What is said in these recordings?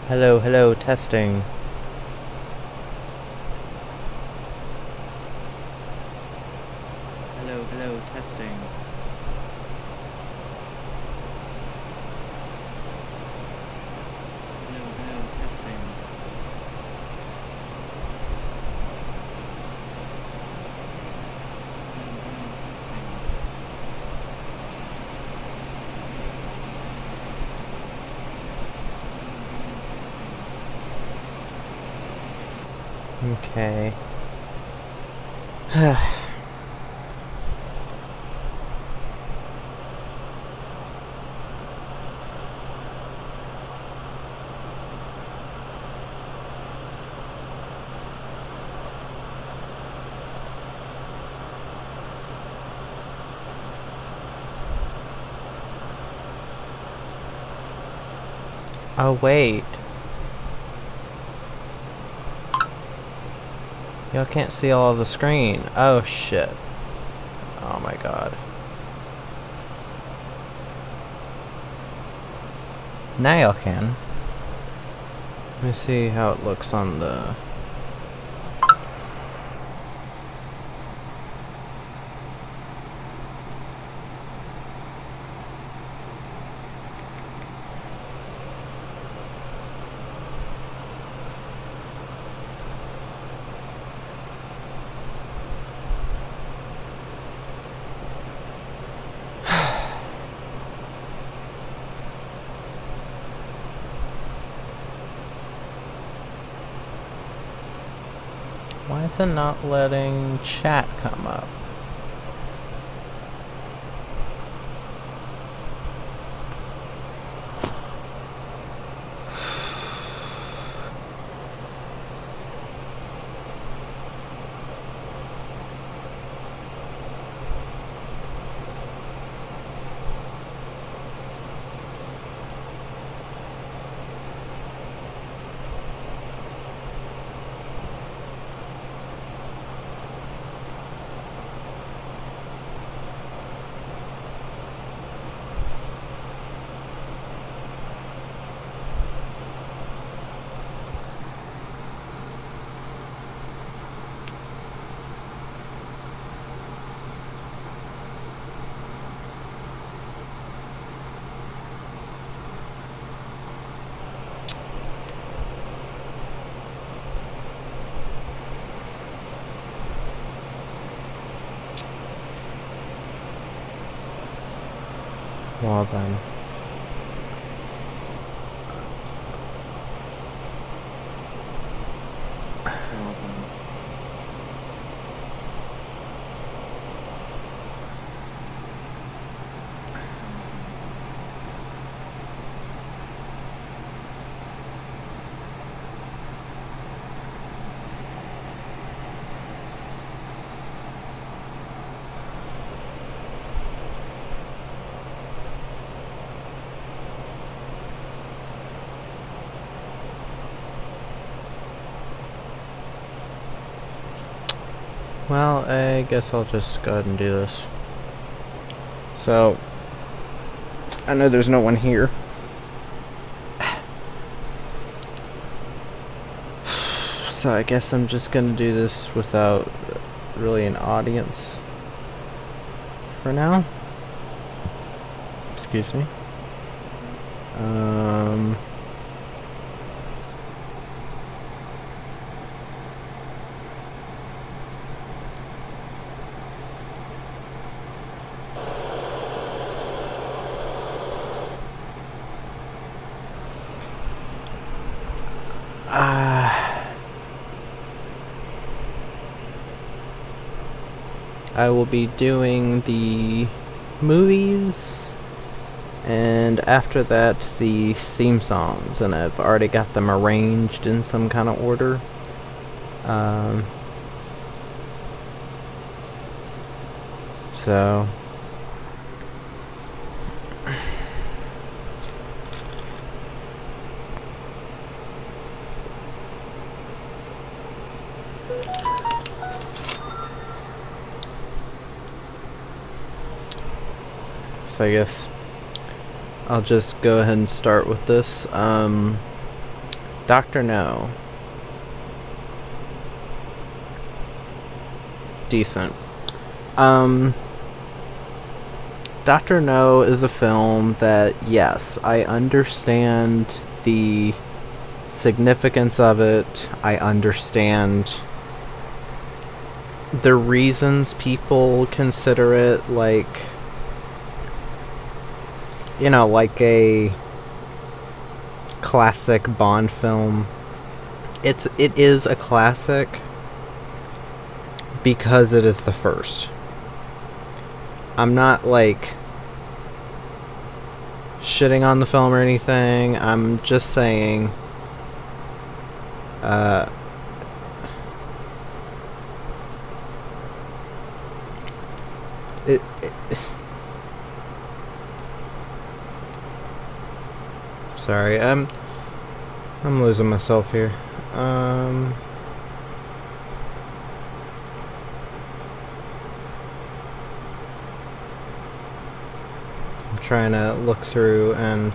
Hello, hello, testing. Hello, hello, testing. Hello, hello, testing. Hello, hello, testing. Okay. Oh, wait. Y'all can't see all of the screen. Oh, shit. Oh my god. Now y'all can. Let me see how it looks on the... Why is it not letting chat come up? Well then. Well, I guess I'll just go ahead and do this. So, I know there's no one here. So I guess I'm just gonna do this without really an audience for now. Excuse me. I will be doing the movies, and after that the theme songs, and I've already got them arranged in some kind of order. So I guess I'll just go ahead and start with this. Dr. No. Decent. Dr. No is a film that, yes, I understand the significance of it. I understand the reasons people consider it like, you know, like a classic Bond film. It is a classic because it is the first. I'm not like shitting on the film or anything. I'm just saying it sorry, I'm losing myself here. I'm trying to look through and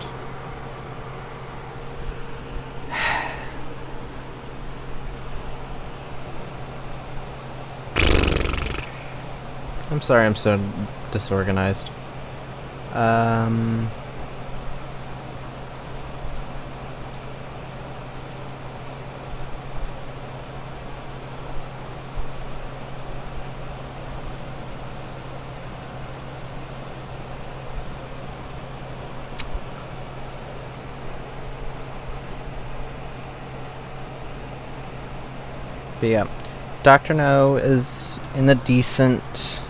I'm sorry I'm so disorganized. But yeah, Dr. No is in the decent.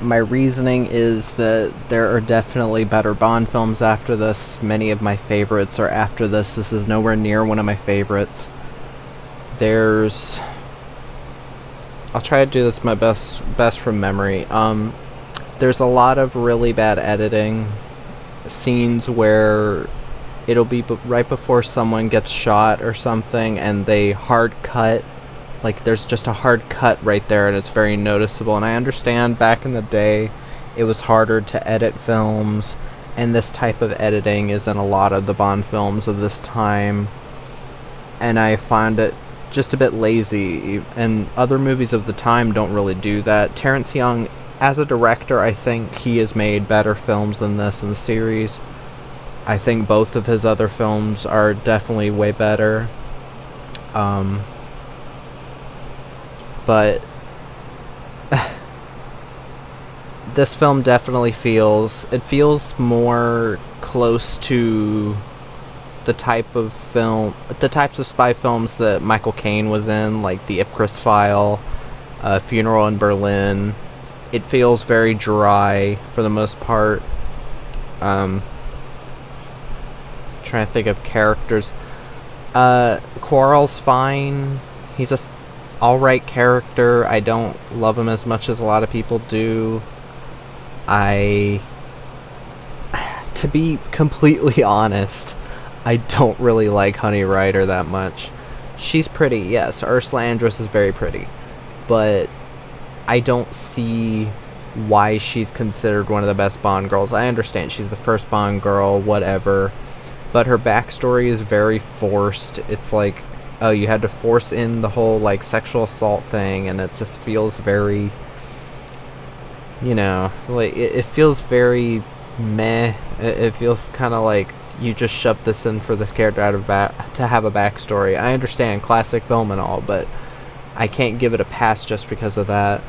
My reasoning is that there are definitely better Bond films after this. Many of my favorites are after this. This is nowhere near one of my favorites. There's... I'll try to do this my best from memory. There's a lot of really bad editing. Scenes where it'll be right before someone gets shot or something and they hard cut. Like, there's just a hard cut right there, and it's very noticeable. And I understand back in the day, it was harder to edit films, and this type of editing is in a lot of the Bond films of this time. And I find it just a bit lazy, and other movies of the time don't really do that. Terrence Young, as a director, I think he has made better films than this in the series. I think both of his other films are definitely way better. But this film definitely feels more close to the types of spy films that Michael Caine was in, like The Ipcress File, Funeral in Berlin. It feels very dry for the most part. Trying to think of characters. Quarrel's fine. He's a alright character. I don't love him as much as a lot of people do. To be completely honest, I don't really like Honey Rider that much. She's pretty, yes. Ursula Andress is very pretty. But I don't see why she's considered one of the best Bond girls. I understand she's the first Bond girl, whatever. But her backstory is very forced. It's like, oh, you had to force in the whole, like, sexual assault thing, and it just feels very, you know, like, it feels very meh. It feels kind of like you just shoved this in for this character to have a backstory. I understand classic film and all, but I can't give it a pass just because of that.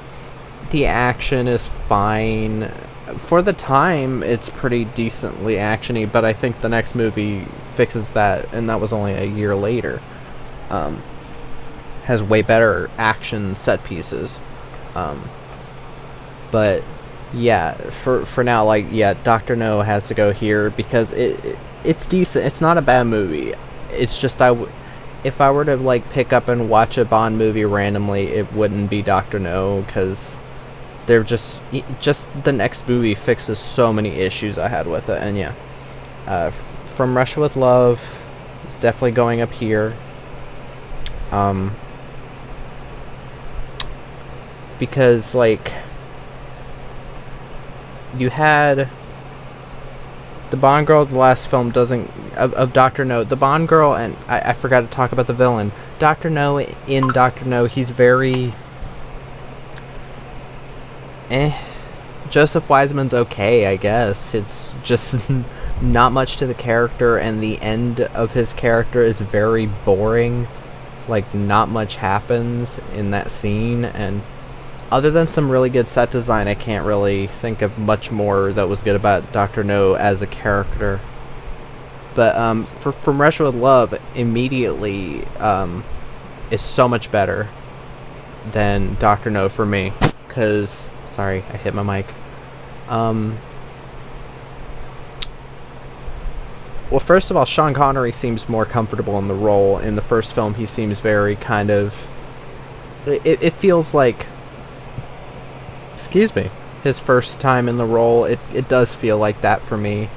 The action is fine. For the time, it's pretty decently actiony, but I think the next movie fixes that, and that was only a year later. Has way better action set pieces. But yeah, for now, like, yeah, Dr. No has to go here because it's decent. It's not a bad movie. It's just if I were to, like, pick up and watch a Bond movie randomly, it wouldn't be Dr. No, because they're just the next movie fixes so many issues I had with it. And yeah, From Russia with Love is definitely going up here. Because, like, you had the Bond girl of the last film doesn't of Doctor No. The Bond girl, and I forgot to talk about the villain. Doctor No, in Doctor No, he's very Joseph Wiseman's okay, I guess. It's just not much to the character, and the end of his character is very boring. Like, not much happens in that scene, and other than some really good set design, I can't really think of much more that was good about Dr. No as a character. But From Russia with Love, immediately is so much better than Dr. No for me. Because, sorry, I hit my mic. Well, first of all, Sean Connery seems more comfortable in the role. In the first film, he seems very kind of... It feels like... Excuse me. His first time in the role, it does feel like that for me.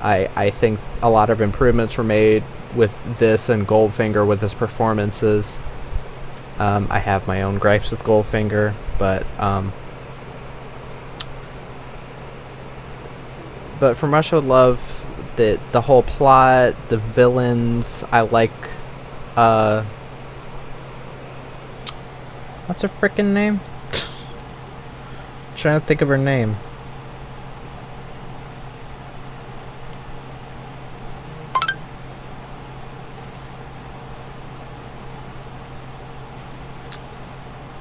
I think a lot of improvements were made with this and Goldfinger with his performances. I have my own gripes with Goldfinger, but From Russia with Love, the whole plot, the villains, I like, what's her frickin' name? Trying to think of her name.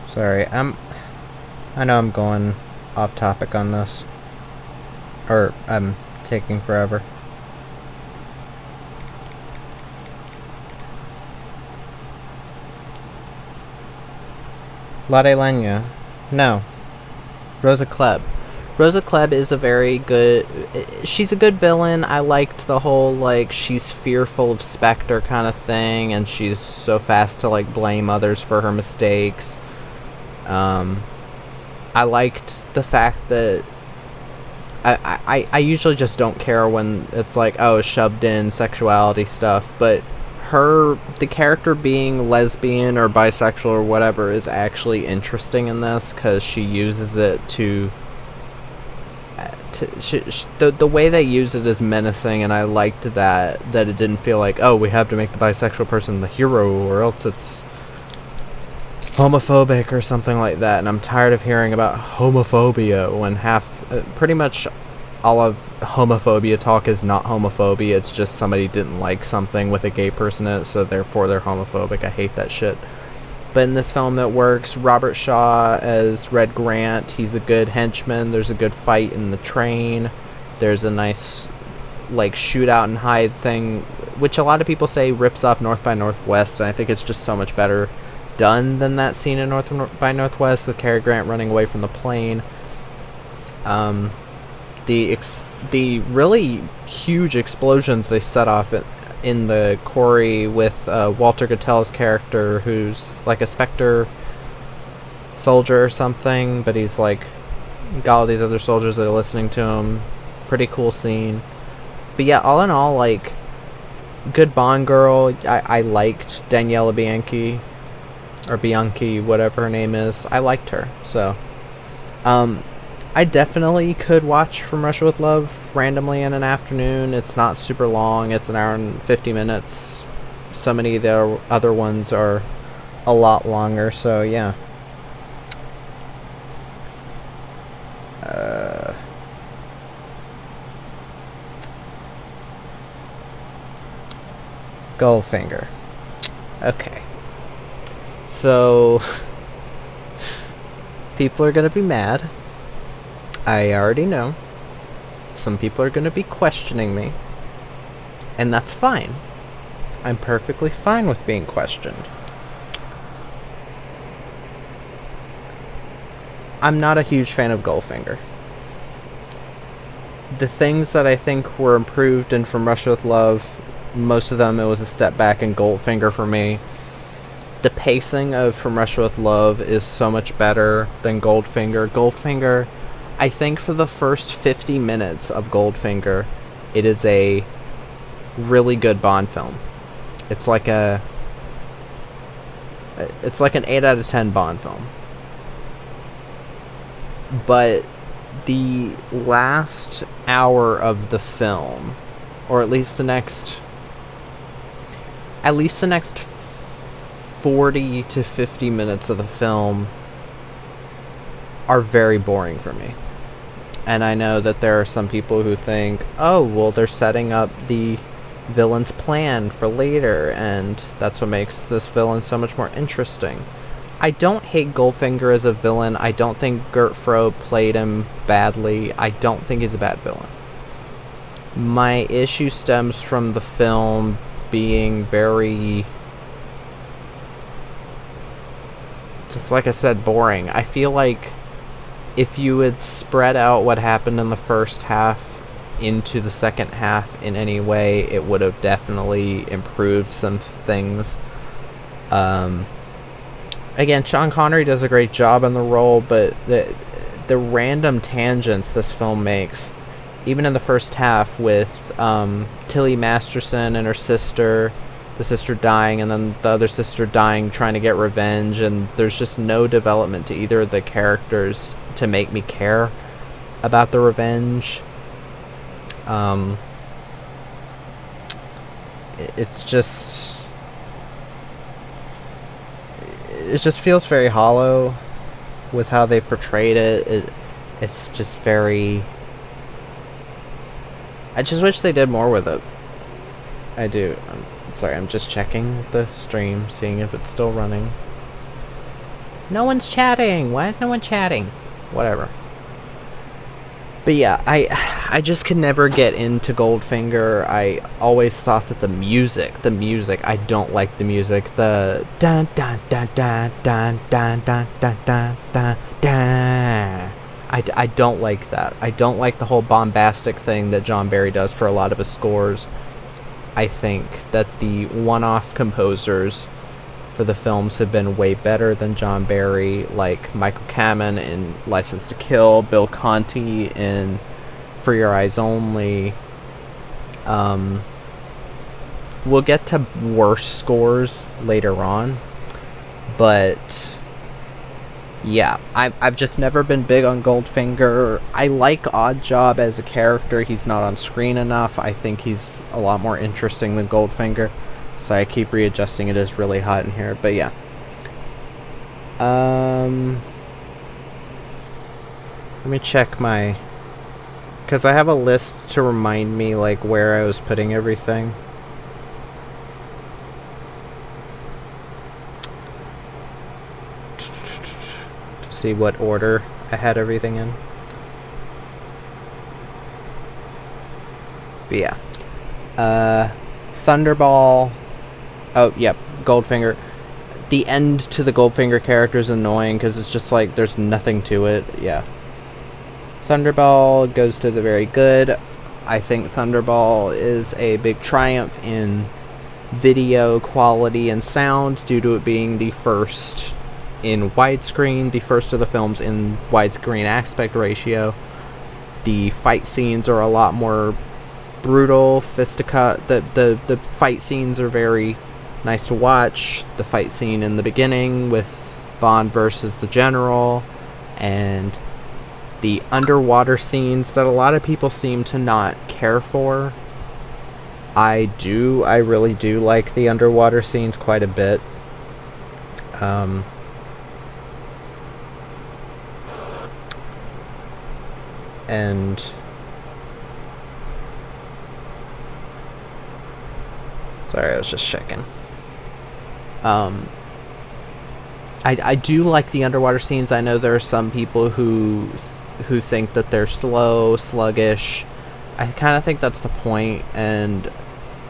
Sorry, I know I'm going off topic on this. Or I'm taking forever. Lade Lenya. No. Rosa Klebb. Rosa Klebb is a very good... She's a good villain. I liked the whole, like, she's fearful of Spectre kind of thing, and she's so fast to, like, blame others for her mistakes. I liked the fact that... I usually just don't care when it's like, oh, shoved in sexuality stuff, but the character being lesbian or bisexual or whatever is actually interesting in this, because she uses it the way they use it is menacing, and I liked that it didn't feel like, oh, we have to make the bisexual person the hero or else it's homophobic or something like that. And I'm tired of hearing about homophobia when pretty much all of homophobia talk is not homophobia. It's just somebody didn't like something with a gay person in it, so therefore they're homophobic. I hate that shit. But in this film it works. Robert Shaw as Red Grant, he's a good henchman. There's a good fight in the train. There's a nice, like, shootout and hide thing, which a lot of people say rips off North by Northwest, and I think it's just so much better done than that scene in North by Northwest with Cary Grant running away from the plane. The really huge explosions they set off in the quarry with Walter Gottell's character, who's like a Spectre soldier or something, but he's like got all these other soldiers that are listening to him. Pretty cool scene. But yeah, all in all, like, good Bond girl. I liked Daniela Bianchi, or Bianchi, whatever her name is. I liked her. So I definitely could watch From Russia with Love randomly in an afternoon. It's not super long. It's an hour and 50 minutes. So many of the other ones are a lot longer, so yeah. Goldfinger. Okay. So people are gonna be mad. I already know. Some people are going to be questioning me. And that's fine. I'm perfectly fine with being questioned. I'm not a huge fan of Goldfinger. The things that I think were improved in From Russia with Love, most of them it was a step back in Goldfinger for me. The pacing of From Russia with Love is so much better than Goldfinger. Goldfinger, I think for the first 50 minutes of Goldfinger, it is a really good Bond film. It's like an 8 out of 10 Bond film. But the last hour of the film, or at least the next 40 to 50 minutes of the film are very boring for me. And I know that there are some people who think, oh, well, they're setting up the villain's plan for later, and that's what makes this villain so much more interesting. I don't hate Goldfinger as a villain. I don't think Gert Frobe played him badly. I don't think he's a bad villain. My issue stems from the film being very, just like I said, boring. I feel like if you had spread out what happened in the first half into the second half in any way, it would have definitely improved some things. Again, Sean Connery does a great job in the role, but the random tangents this film makes, even in the first half with Tilly Masterson and her sister, the sister dying and then the other sister dying trying to get revenge, and there's just no development to either of the characters to make me care about the revenge. It just feels very hollow with how they've portrayed it. It's just very... I just wish they did more with it. I do. I'm sorry, I'm just checking the stream, seeing if it's still running. No one's chatting! Why is no one chatting? Whatever. But yeah, I just could never get into Goldfinger. I always thought that the music, I don't like the music. The dun dun dun dun dun dun dun dun dun dun dun. I don't like that. I don't like the whole bombastic thing that John Barry does for a lot of his scores. I think that the one-off composers for the films have been way better than John Barry, like Michael Kamen in License to Kill, Bill Conti in For Your Eyes Only. We'll get to worse scores later on, but yeah, I've just never been big on Goldfinger. I like Oddjob as a character. He's not on screen enough. I think he's a lot more interesting than Goldfinger. So I keep readjusting. It is really hot in here, but yeah. Let me check my... because I have a list to remind me, like, where I was putting everything. To see what order I had everything in. But yeah. Thunderball... oh, yep, Goldfinger. The end to the Goldfinger character is annoying because it's just like there's nothing to it. Yeah. Thunderball goes to the very good. I think Thunderball is a big triumph in video quality and sound due to it being the first in widescreen, the first of the films in widescreen aspect ratio. The fight scenes are a lot more brutal, fisticut. The fight scenes are very nice to watch. The fight scene in the beginning with Bond versus the General, and the underwater scenes that a lot of people seem to not care for. I really do like the underwater scenes quite a bit. And sorry, I was just checking. I do like the underwater scenes. I know there are some people who think that they're slow, sluggish. I kind of think that's the point, and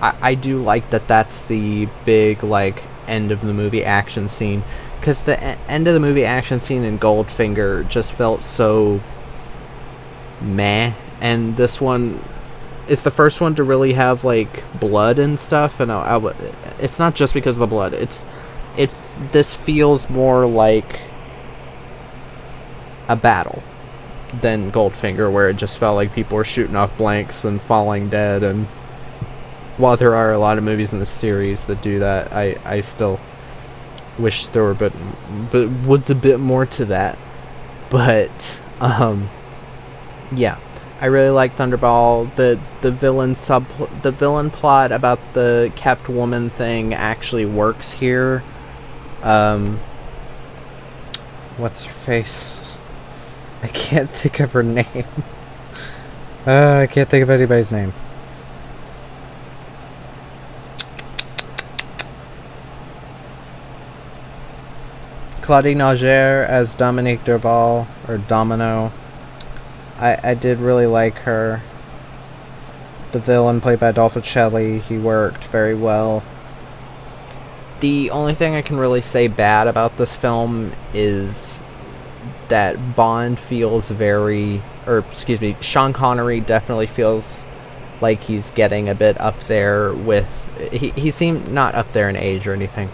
I do like that that's the big, like, end of the movie action scene, because the end of the movie action scene in Goldfinger just felt so meh, and this one is the first one to really have, like, blood and stuff, and it's not just because of the blood. This feels more like a battle than Goldfinger, where it just felt like people were shooting off blanks and falling dead. And while there are a lot of movies in this series that do that, I still wish there were but was a bit more to that. But Yeah, I really like Thunderball. The villain plot about the kept woman thing actually works here. Um, what's her face? I can't think of her name. I can't think of anybody's name. Claudine Auger as Dominique Derval, or Domino. I did really like her. The villain played by Adolfo Celli, he worked very well. The only thing I can really say bad about this film is that Bond feels Sean Connery definitely feels like he's getting a bit up there with, he seemed not up there in age or anything,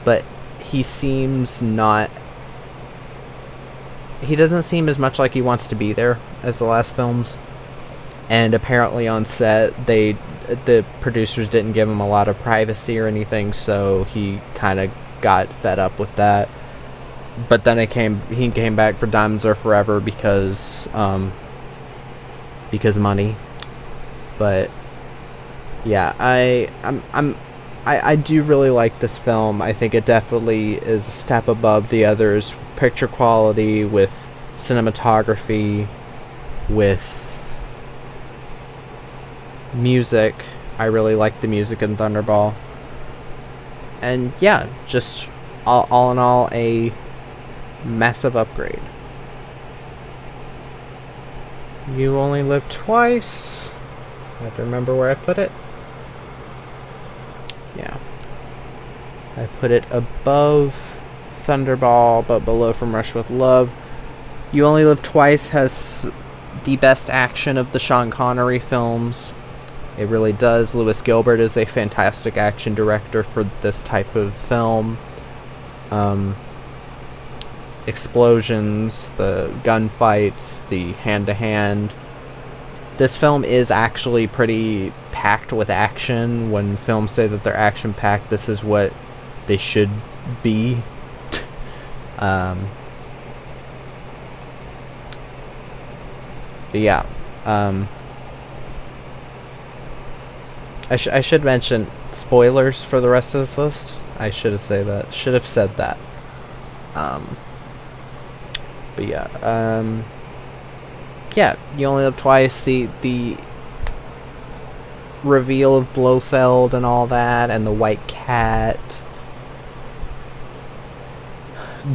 but he doesn't seem as much like he wants to be there as the last films. And apparently on set, the producers didn't give him a lot of privacy or anything, so he kind of got fed up with that. But then he came back for Diamonds Are Forever because money. But yeah, I do really like this film. I think it definitely is a step above the others. Picture quality, with cinematography, with music. I really like the music in Thunderball. And yeah, just all in all, a massive upgrade. You Only Live Twice. I have to remember where I put it. Yeah. I put it above Thunderball, but below From Russia with Love. You Only Live Twice has the best action of the Sean Connery films. It really does. Lewis Gilbert is a fantastic action director for this type of film. Explosions, the gunfights, the hand-to-hand. This film is actually pretty packed with action. When films say that they're action-packed, this is what they should be. But yeah. I should mention spoilers for the rest of this list. I should have said that. But yeah. Yeah, You Only Live Twice. The reveal of Blofeld and all that, and the White Cat.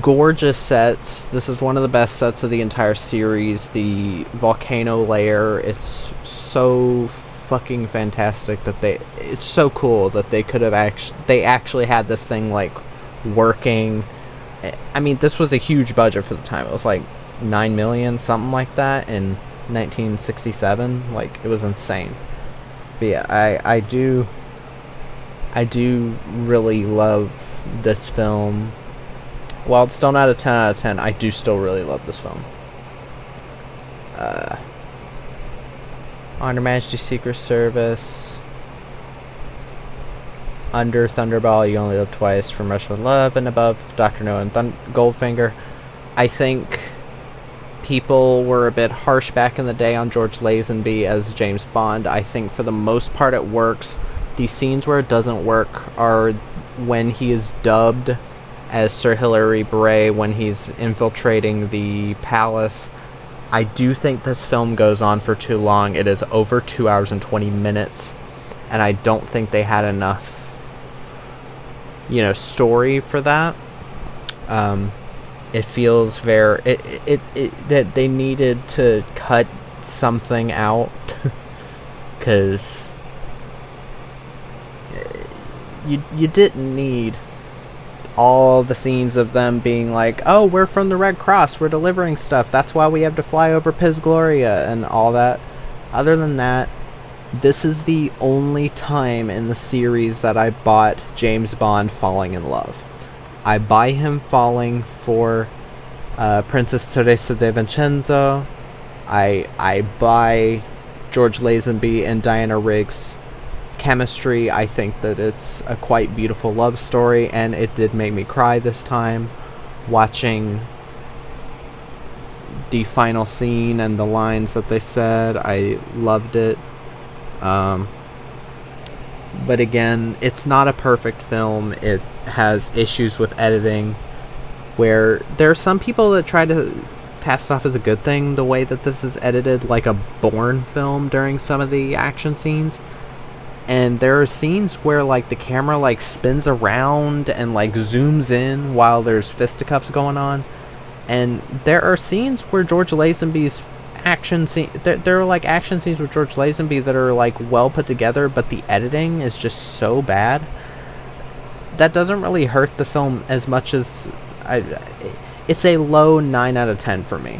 Gorgeous sets. This is one of the best sets of the entire series. The volcano layer. It's so fucking fantastic that it's so cool that they could have actually had this thing like working. I mean, this was a huge budget for the time. It was like 9 million, something like that, in 1967. Like, it was insane. But yeah, I do really love this film. While it's still not a 10 out of 10, I do still really love this film. On Her Majesty's Secret Service. Under Thunderball, You Only Live Twice, From Russia with Love, and above Dr. No and Goldfinger. I think people were a bit harsh back in the day on George Lazenby as James Bond. I think for the most part it works. The scenes where it doesn't work are when he is dubbed as Sir Hilary Bray, when he's infiltrating the palace. I do think this film goes on for too long. It is over 2 hours and 20 minutes, and I don't think they had enough story for that. It feels very that they needed to cut something out because you didn't need all the scenes of them being like, oh, we're from the Red Cross, we're delivering stuff, that's why we have to fly over Piz Gloria and all that. Other than that, this is the only time in the series that I bought James Bond falling in love. I buy him falling for Princess Teresa de Vincenzo. I buy George Lazenby and Diana Rigg's chemistry. I think that it's a quite beautiful love story, and it did make me cry this time watching the final scene and the lines that they said. I loved it. But again, it's not a perfect film. It has issues with editing, where there are some people that try to pass it off as a good thing, the way that this is edited, like a Bourne film during some of the action scenes. And there are scenes where, like, the camera, like, spins around and, like, zooms in while there's fisticuffs going on. And there are scenes where George Lazenby's action scene, there are, like, action scenes with George Lazenby that are, like, well put together, but the editing is just so bad. That doesn't really hurt the film as much as it's a low 9 out of 10 for me,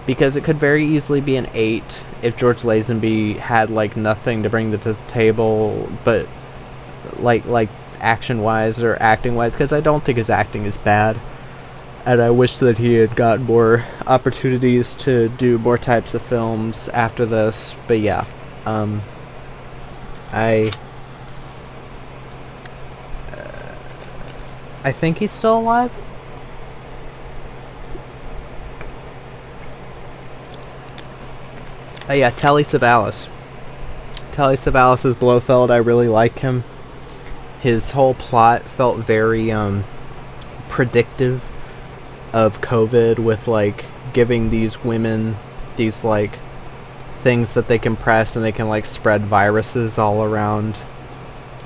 because it could very easily be an 8 if George Lazenby had, like, nothing to bring to the table, but like action wise or acting wise, because I don't think his acting is bad, and I wish that he had got more opportunities to do more types of films after this. But yeah, I think he's still alive. Oh yeah, Telly Savalas. Telly Savalas is Blofeld. I really like him. His whole plot felt very predictive of COVID, with, like, giving these women these, like, things that they can press, and they can, like, spread viruses all around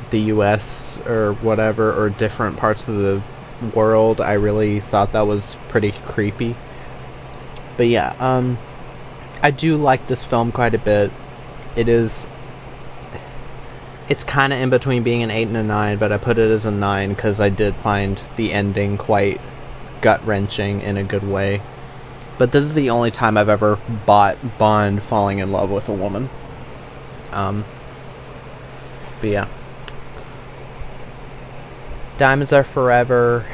the US or whatever, or different parts of the world. I really thought that was pretty creepy. But yeah, I do like this film quite a bit. It's kind of in between being an 8 and a 9, but I put it as a 9 because I did find the ending quite gut-wrenching in a good way. But this is the only time I've ever bought Bond falling in love with a woman. But yeah. Diamonds Are Forever.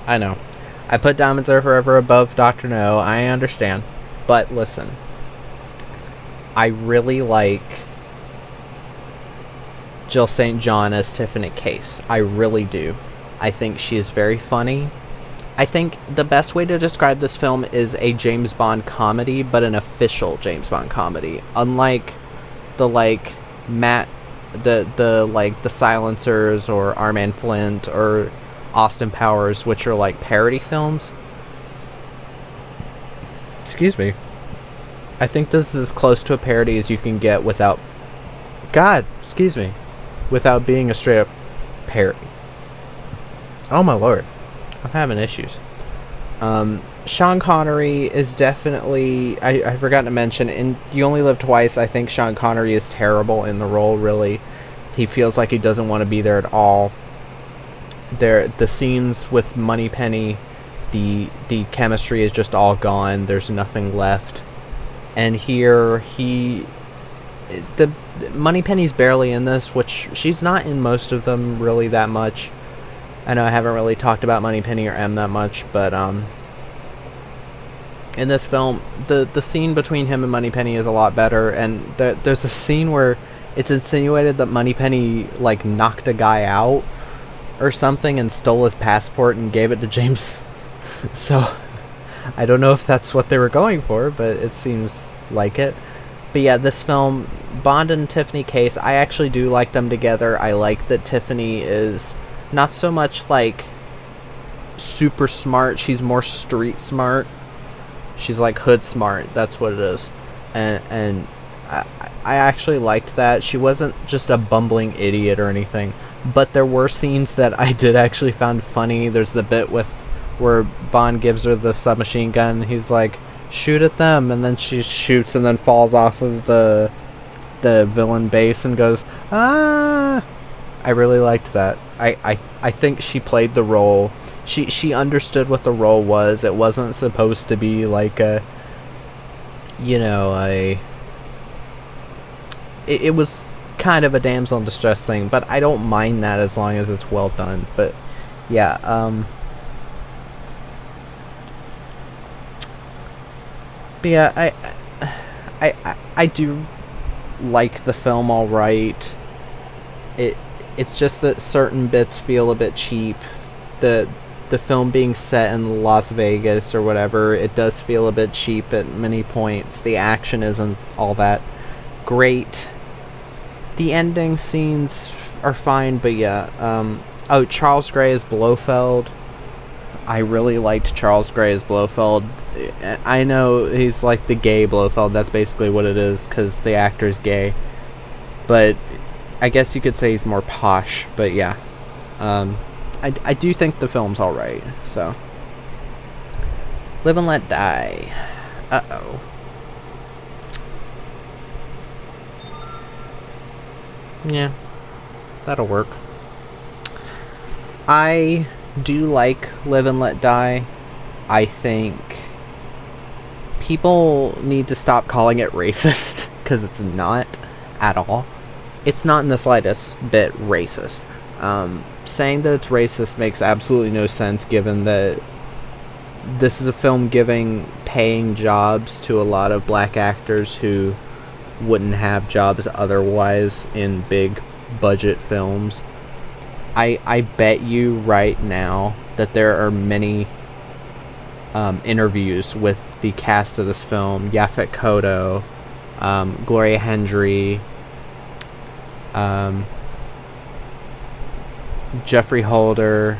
I know. I put Diamonds Are Forever above Dr. No. I understand. But listen. I really like Jill St. John as Tiffany Case. I really do. I think she is very funny. I think the best way to describe this film is a James Bond comedy, but an official James Bond comedy. Unlike the, like, the Silencers or Armand Flint or Austin Powers, which are, like, parody films. Excuse me. I think this is as close to a parody as you can get without without being a straight up parody. Oh my lord. I'm having issues. Sean Connery is definitely, I forgot to mention, in You Only Live Twice, I think Sean Connery is terrible in the role, really. He feels like he doesn't want to be there at all. The scenes with Moneypenny, the chemistry is just all gone. There's nothing left. And here, Moneypenny's barely in this, which she's not in most of them really that much. I know I haven't really talked about Moneypenny or M that much, but in this film, the scene between him and Moneypenny is a lot better, and there's a scene where it's insinuated that Moneypenny, like, knocked a guy out or something and stole his passport and gave it to James. So I don't know if that's what they were going for, but it seems like it. But yeah, this film, Bond and Tiffany Case, I actually do like them together. I like that Tiffany is not so much, like, super smart. She's more street smart. She's, like, hood smart. That's what it is. And I actually liked that. She wasn't just a bumbling idiot or anything. But there were scenes that I did actually find funny. There's the bit where Bond gives her the submachine gun. He's like, shoot at them. And then she shoots and then falls off of the villain base and goes, ah. I really liked that. I think she played the role. She understood what the role was. It wasn't supposed to be like it was kind of a damsel in distress thing, but I don't mind that as long as it's well done. But yeah, but yeah, I do like the film all right. it it's just that certain bits feel a bit cheap. The film being set in Las Vegas or whatever, it does feel a bit cheap at many points. The action isn't all that great. The ending scenes are fine, but yeah. Oh, Charles Gray as Blofeld. I really liked Charles Gray as Blofeld. I know he's like the gay Blofeld. That's basically what it is, because the actor's gay. But I guess you could say he's more posh. But yeah, I do think the film's all right. So, Live and Let Die. Uh-oh. Yeah, that'll work. I do like Live and Let Die. I think people need to stop calling it racist, because it's not at all. It's not in the slightest bit racist. Saying that it's racist makes absolutely no sense, given that this is a film giving paying jobs to a lot of black actors who wouldn't have jobs otherwise in big budget films. I bet you right now that there are many interviews with the cast of this film. Yaphet Kotto, Gloria Hendry, Jeffrey Holder,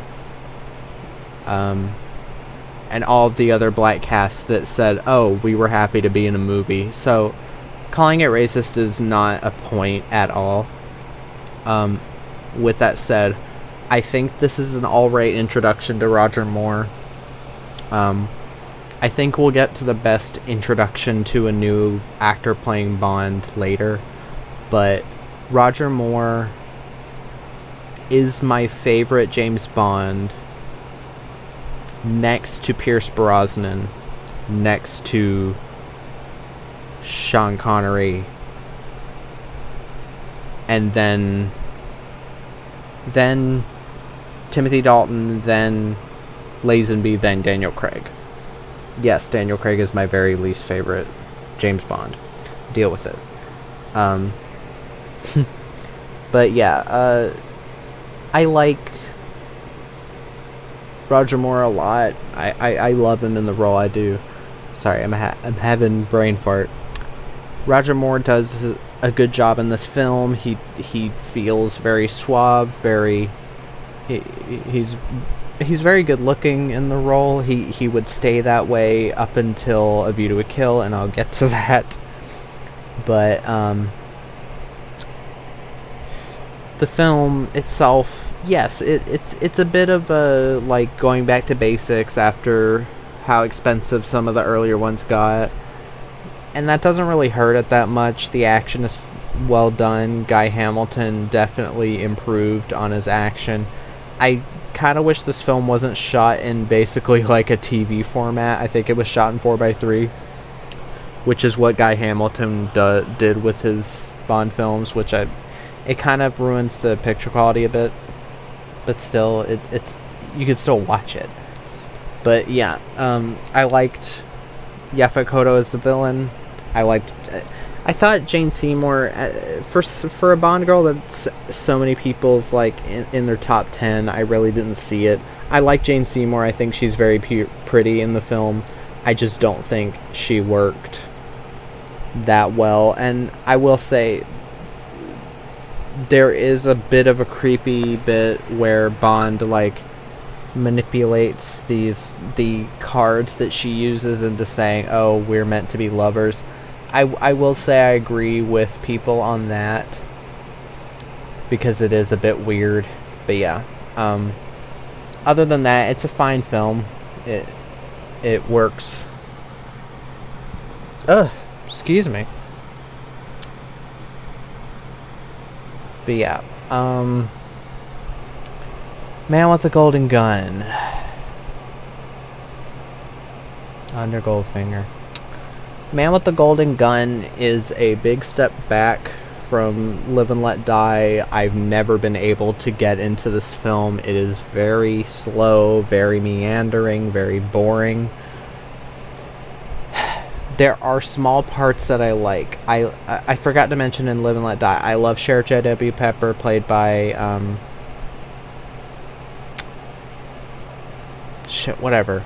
and all of the other black casts that said, oh, we were happy to be in a movie. So calling it racist is not a point at all. With that said, I think this is an alright introduction to Roger Moore. I think we'll get to the best introduction to a new actor playing Bond later, but Roger Moore is my favorite James Bond, next to Pierce Brosnan, next to Sean Connery, and then Timothy Dalton, then Lazenby, then Daniel Craig. Yes, Daniel Craig is my very least favorite James Bond. Deal with it. But yeah, I like Roger Moore a lot. I love him in the role. I do. Sorry, I'm having brain fart. Roger Moore does a good job in this film. He feels very suave, he's very good looking in the role. He would stay that way up until A View to a Kill, and I'll get to that. But the film itself, yes, it's a bit of a like going back to basics after how expensive some of the earlier ones got. And that doesn't really hurt it that much. The action is well done. Guy Hamilton definitely improved on his action. I kind of wish this film wasn't shot in basically like a TV format. I think it was shot in 4:3, which is what Guy Hamilton did with his Bond films, which it kind of ruins the picture quality a bit. But still, it's you could still watch it. But yeah, I liked Yaphet Kotto as the villain. I thought Jane Seymour, for a Bond girl that's so many people's like in their top 10, I really didn't see it. I like Jane Seymour. I think she's very pretty in the film. I just don't think she worked that well. And I will say, there is a bit of a creepy bit where Bond like manipulates the cards that she uses into saying, oh, we're meant to be lovers. I will say I agree with people on that, because it is a bit weird. But yeah, other than that, it's a fine film. It works. Excuse me. But yeah, Man with the Golden Gun. Under Goldfinger. Man with the Golden Gun is a big step back from Live and Let Die. I've never been able to get into this film. It is very slow, very meandering, very boring. there are small parts that I like. I forgot to mention in Live and Let Die, I love Sheriff J.W. Pepper, played by whatever.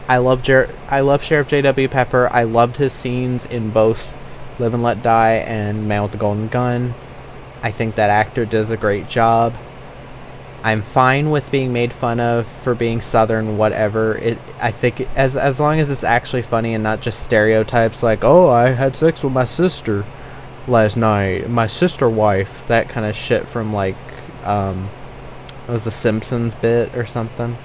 I love Sheriff J.W. Pepper. I loved his scenes in both Live and Let Die and Man with the Golden Gun. I think that actor does a great job. I'm fine with being made fun of for being Southern, whatever. I think as long as it's actually funny and not just stereotypes like, oh, I had sex with my sister last night, my sister wife, that kind of shit from like, it was a Simpsons bit or something.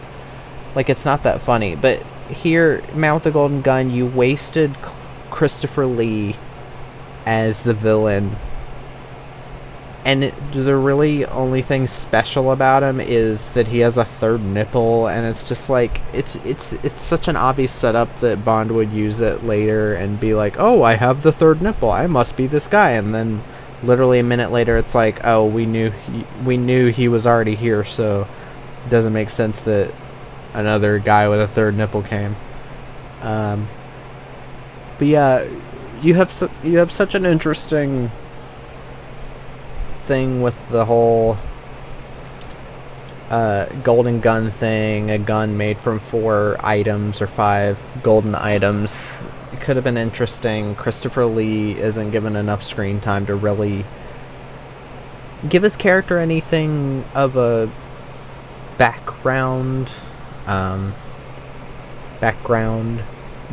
Like, it's not that funny. But here, Man with the Golden Gun, you wasted Christopher Lee as the villain. And the really only thing special about him is that he has a third nipple, and it's just like, it's such an obvious setup that Bond would use it later and be like, oh, I have the third nipple, I must be this guy, and then literally a minute later it's like, oh, we knew he was already here, so it doesn't make sense that another guy with a third nipple came. But yeah, you have such an interesting thing with the whole golden gun thing, a gun made from 4 items or 5 golden items. It could have been interesting. Christopher Lee isn't given enough screen time to really give his character anything of a background,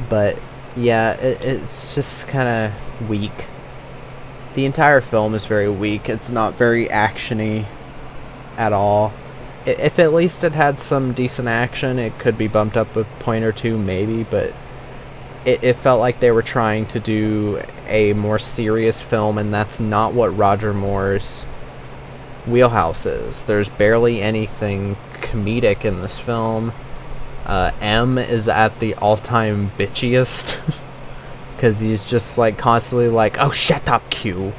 but yeah, it's just kind of weak. The entire film is very weak. It's not very actiony at all. If at least it had some decent action, it could be bumped up a point or two, maybe, but it felt like they were trying to do a more serious film, and that's not what Roger Moore's wheelhouse is. There's barely anything comedic in this film. M is at the all-time bitchiest. Because he's just like constantly like, oh, shut up, Q,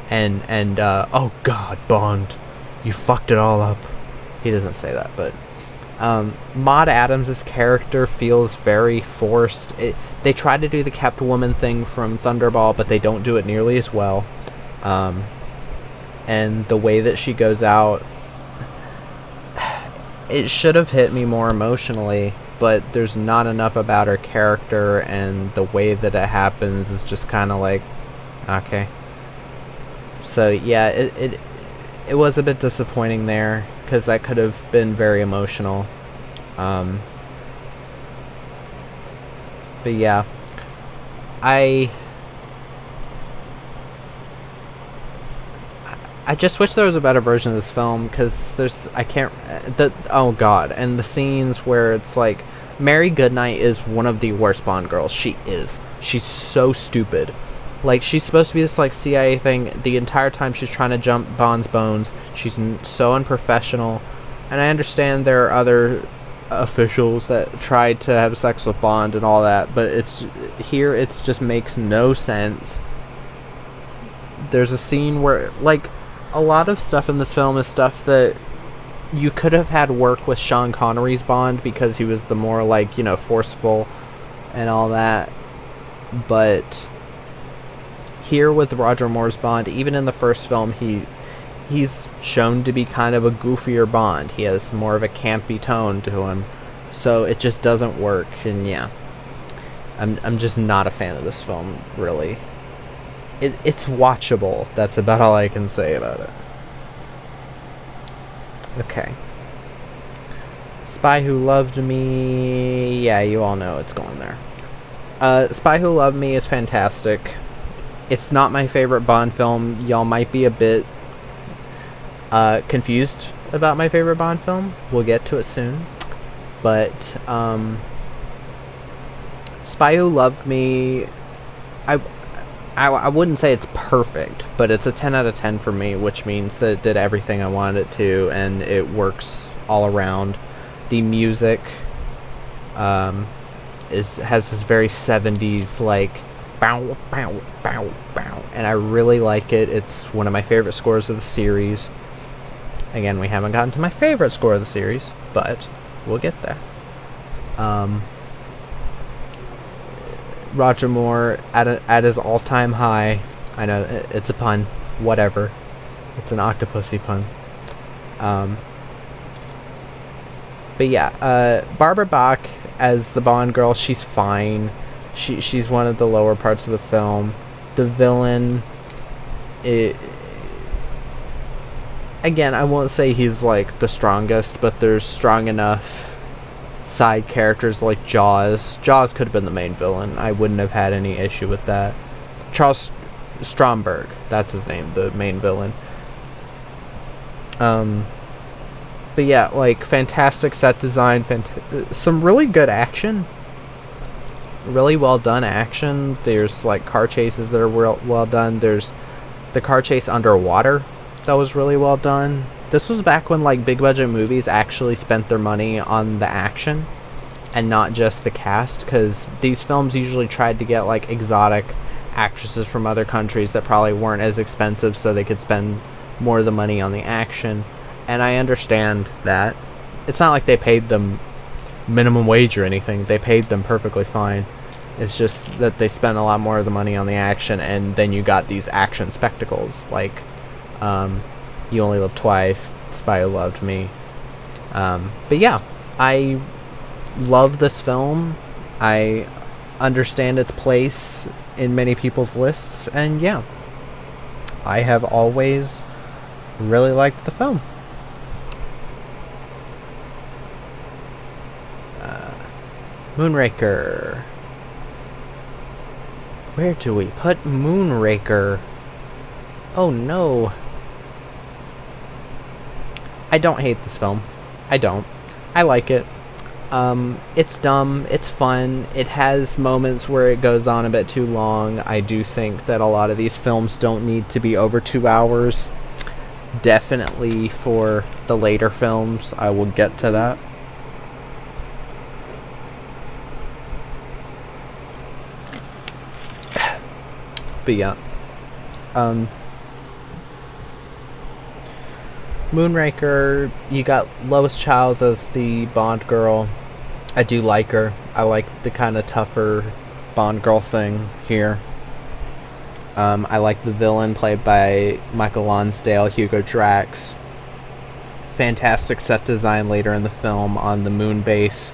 and oh god, Bond, you fucked it all up. He doesn't say that, but Maud Adams' character feels very forced. They try to do the Catwoman thing from Thunderball, but they don't do it nearly as well. And the way that she goes out, it should have hit me more emotionally, but there's not enough about her character, and the way that it happens is just kind of like, okay. So yeah, it was a bit disappointing there, because that could have been very emotional. But yeah, I just wish there was a better version of this film, because oh god, and the scenes where it's like, Mary Goodnight is one of the worst Bond girls. She's so stupid. Like, she's supposed to be this like CIA thing. The entire time she's trying to jump Bond's bones. She's so unprofessional. And I understand there are other officials that tried to have sex with Bond and all that, but it just makes no sense. There's a scene where, like, a lot of stuff in this film is stuff that you could have had work with Sean Connery's Bond, because he was the more, like, forceful and all that. But here with Roger Moore's Bond, even in the first film, he's shown to be kind of a goofier Bond. He has more of a campy tone to him, so it just doesn't work. And yeah, I'm just not a fan of this film, really. It's watchable. That's about all I can say about it. Okay. Spy Who Loved Me. Yeah, you all know it's going there. Spy Who Loved Me is fantastic. It's not my favorite Bond film. Y'all might be a bit confused about my favorite Bond film. We'll get to it soon. But Spy Who Loved Me, I wouldn't say it's perfect, but it's a 10 out of 10 for me, which means that it did everything I wanted it to, and it works all around. The music has this very 70s, like, bow, bow, bow, bow, and I really like it. It's one of my favorite scores of the series. Again, we haven't gotten to my favorite score of the series, but we'll get there. Roger Moore at his all-time high. I know it's a pun. Whatever. It's an Octopussy pun. But yeah, Barbara Bach as the Bond girl, she's fine. She's one of the lower parts of the film. The villain, again, I won't say he's like the strongest, but there's strong enough side characters like Jaws. Jaws could have been the main villain. I wouldn't have had any issue with that. Charles Stromberg, that's his name, the main villain. But yeah, like, fantastic set design, some really good action. Really well done action. There's like car chases that are well done. There's the car chase underwater that was really well done. This was back when like big budget movies actually spent their money on the action and not just the cast, because these films usually tried to get like exotic actresses from other countries that probably weren't as expensive, so they could spend more of the money on the action. And I understand that. It's not like they paid them minimum wage or anything. They paid them perfectly fine. It's just that they spent a lot more of the money on the action, and then you got these action spectacles like You Only Live Twice, Spy Who Loved Me. But yeah, I love this film. I understand its place in many people's lists, and yeah, I have always really liked the film. Moonraker. Where do we put Moonraker? Oh no. I don't hate this film. I don't. I like it. It's dumb. It's fun. It has moments where it goes on a bit too long. I do think that a lot of these films don't need to be over 2 hours. Definitely for the later films. I will get to that. But yeah. Moonraker, you got Lois Chiles as the Bond girl. I do like her. I like the kind of tougher Bond girl thing here. I like the villain played by Michael Lonsdale, Hugo Drax. Fantastic set design later in the film on the moon base.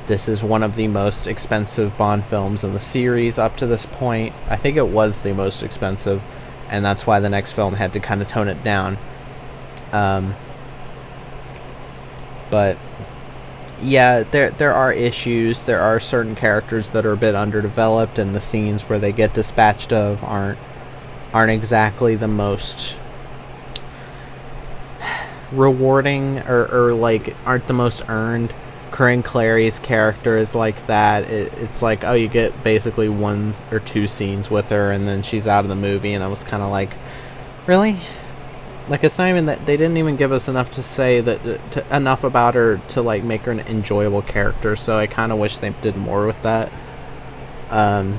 This is one of the most expensive Bond films in the series up to this point. I think it was the most expensive, and that's why the next film had to kind of tone it down. But yeah, there are issues. There are certain characters that are a bit underdeveloped, and the scenes where they get dispatched of aren't exactly the most rewarding, or like aren't the most earned. Corinne Clary's character is like that. It's like, oh, you get basically 1 or 2 scenes with her, and then she's out of the movie, and I was kind of like, really? Like, it's not even that they didn't even give us enough to say enough about her to like make her an enjoyable character. So I kind of wish they did more with that. But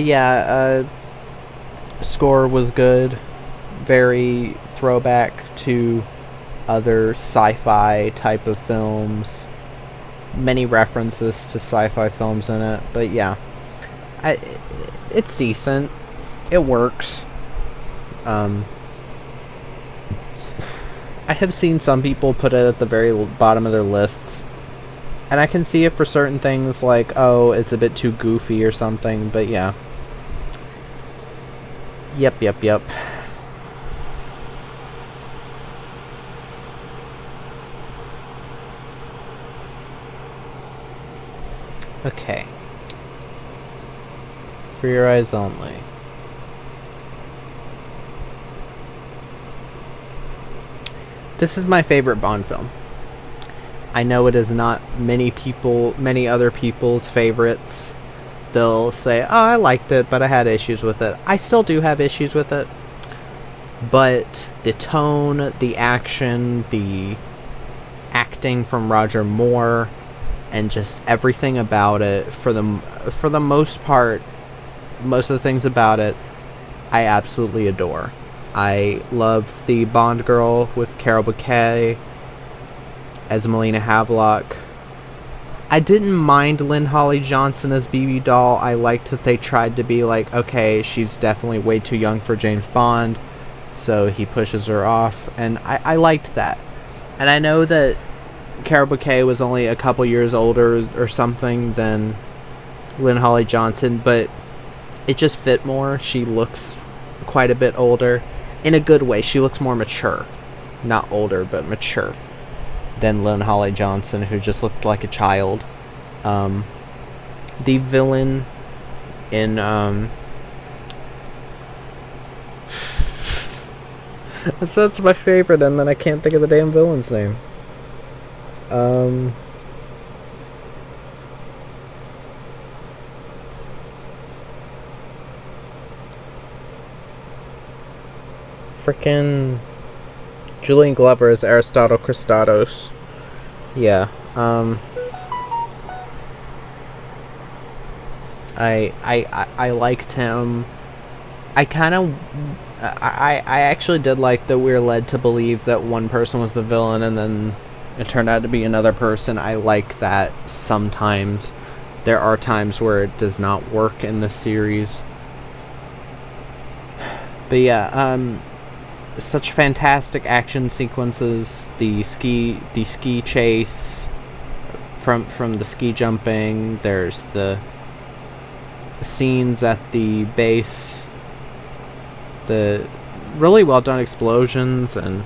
yeah, score was good. Very throwback to other sci-fi type of films. Many references to sci-fi films in it. But yeah, it's decent. It works. I have seen some people put it at the very bottom of their lists, and I can see it for certain things, like, oh, it's a bit too goofy or something, but yeah. Yep. Okay. For Your Eyes Only. This is my favorite Bond film. I know it is not many other people's favorites. They'll say, oh, I liked it, but I had issues with it. I still do have issues with it. But the tone, the action, the acting from Roger Moore, and just everything about it, for the most part, most of the things about it, I absolutely adore. I love the Bond girl with Carol Bouquet as Melina Havelock. I didn't mind Lynn Holly Johnson as BB Doll. I liked that they tried to be like, okay, she's definitely way too young for James Bond, so he pushes her off, and I liked that. And I know that Carol Bouquet was only a couple years older or something than Lynn Holly Johnson, but it just fit more. She looks quite a bit older. In a good way. She looks more mature. Not older, but mature than Lynn Holly Johnson, who just looked like a child. The villain in that's my favorite, and then I can't think of the damn villain's name. Frickin' Julian Glover is Aristotle Christados. Yeah. I liked him. I actually did like that we were led to believe that one person was the villain and then it turned out to be another person. I like that sometimes. There are times where it does not work in the series. But yeah, such fantastic action sequences. The ski chase from the ski jumping. There's the scenes at the base. The really well done explosions and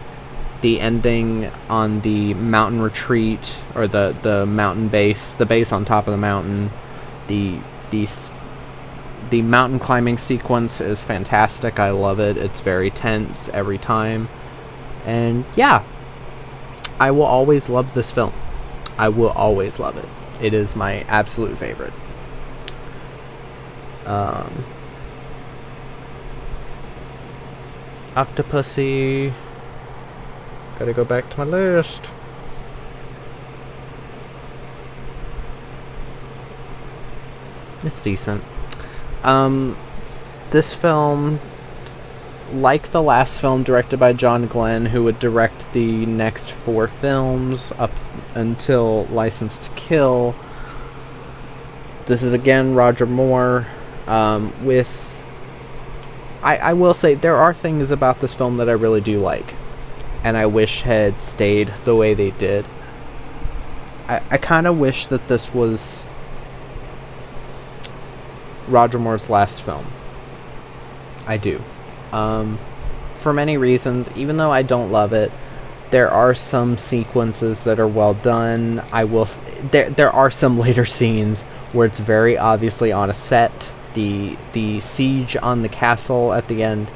the ending on the mountain retreat, or the mountain base, the base on top of the mountain. The mountain climbing sequence is fantastic. I love it. It's very tense every time. And yeah, I will always love this film. I will always love it. It is my absolute favorite. Octopussy. Gotta go back to my list. It's decent. This film, like the last film directed by John Glenn, who would direct the next 4 films up until License to Kill, this is again Roger Moore, with... I will say, there are things about this film that I really do like, and I wish had stayed the way they did. I kind of wish that this was Roger Moore's last film. I do. For many reasons, even though I don't love it, there are some sequences that are well done. There are some later scenes where it's very obviously on a set. The siege on the castle at the end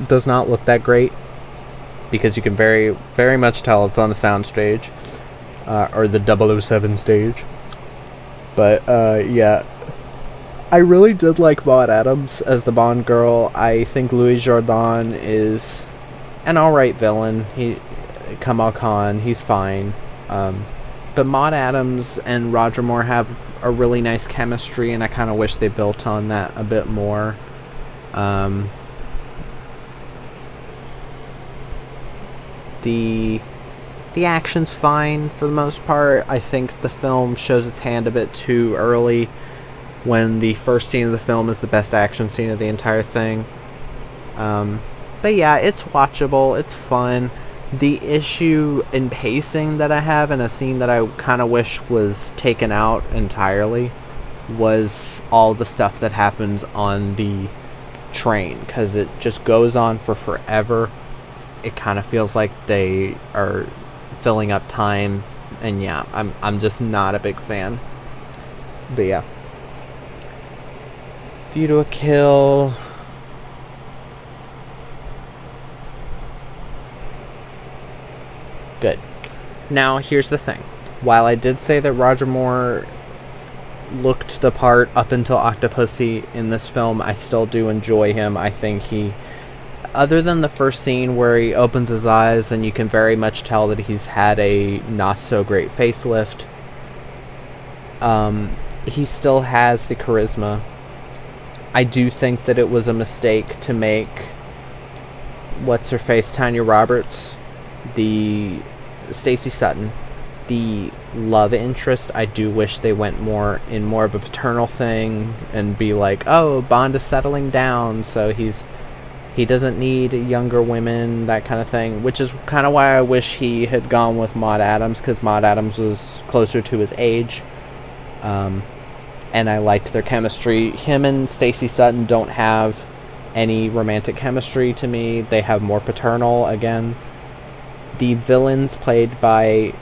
does not look that great, because you can very, very much tell it's on a sound stage, or the 007 stage. But yeah, I really did like Maud Adams as the Bond girl. I think Louis Jourdan is an alright villain. Kamal Khan, he's fine. But Maud Adams and Roger Moore have a really nice chemistry, and I kind of wish they built on that a bit more. The action's fine for the most part. I think the film shows its hand a bit too early, when the first scene of the film is the best action scene of the entire thing. But yeah, it's watchable, it's fun. The issue in pacing that I have, and a scene that I kind of wish was taken out entirely, was all the stuff that happens on the train, because it just goes on for forever. It kind of feels like they are filling up time, and yeah, I'm just not a big fan. But yeah, View to a Kill. Good. Now, here's the thing. While I did say that Roger Moore looked the part up until Octopussy in this film, I still do enjoy him. I think he, other than the first scene where he opens his eyes and you can very much tell that he's had a not so great facelift, he still has the charisma. I do think that it was a mistake to make what's-her-face, Tanya Roberts, the Stacey Sutton, the love interest, I do wish they went more of a paternal thing and be like, oh, Bond is settling down, so he doesn't need younger women, that kind of thing, which is kind of why I wish he had gone with Maud Adams, because Maud Adams was closer to his age, and I liked their chemistry. Him and Stacey Sutton don't have any romantic chemistry to me. They have more paternal, again. The villains played by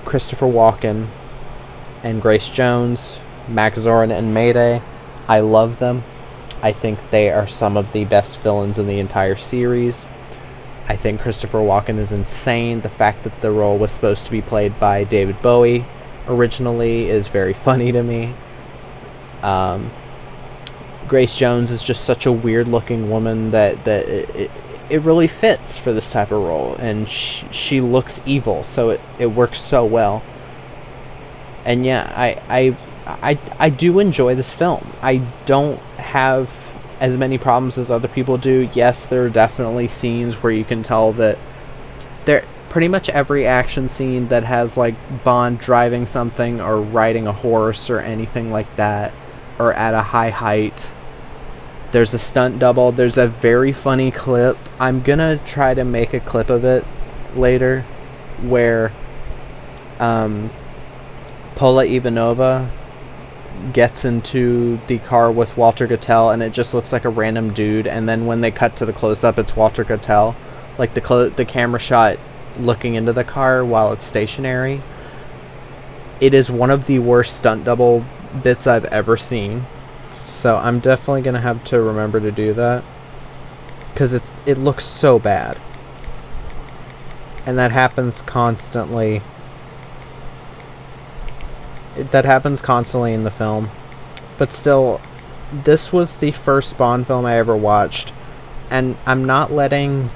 Christopher Walken and Grace Jones, Max Zorin and Mayday, I love them. I think they are some of the best villains in the entire series. I think Christopher Walken is insane. The fact that the role was supposed to be played by David Bowie originally is very funny to me. Grace Jones is just such a weird looking woman that it really fits for this type of role, and she looks evil, so it works so well. And yeah, I do enjoy this film. I don't have as many problems as other people do. Yes, there are definitely scenes where you can tell that pretty much every action scene that has like Bond driving something or riding a horse or anything like that, or at a high height, there's a stunt double. There's a very funny clip. I'm gonna try to make a clip of it later where Paula Ivanova gets into the car with Walter Gotell, and it just looks like a random dude, and then when they cut to the close-up, it's Walter Gotell. Like the camera shot looking into the car while it's stationary. It is one of the worst stunt double bits I've ever seen. So I'm definitely going to have to remember to do that, because it looks so bad. And that happens constantly. That happens constantly in the film. But still, this was the first Bond film I ever watched, and I'm not letting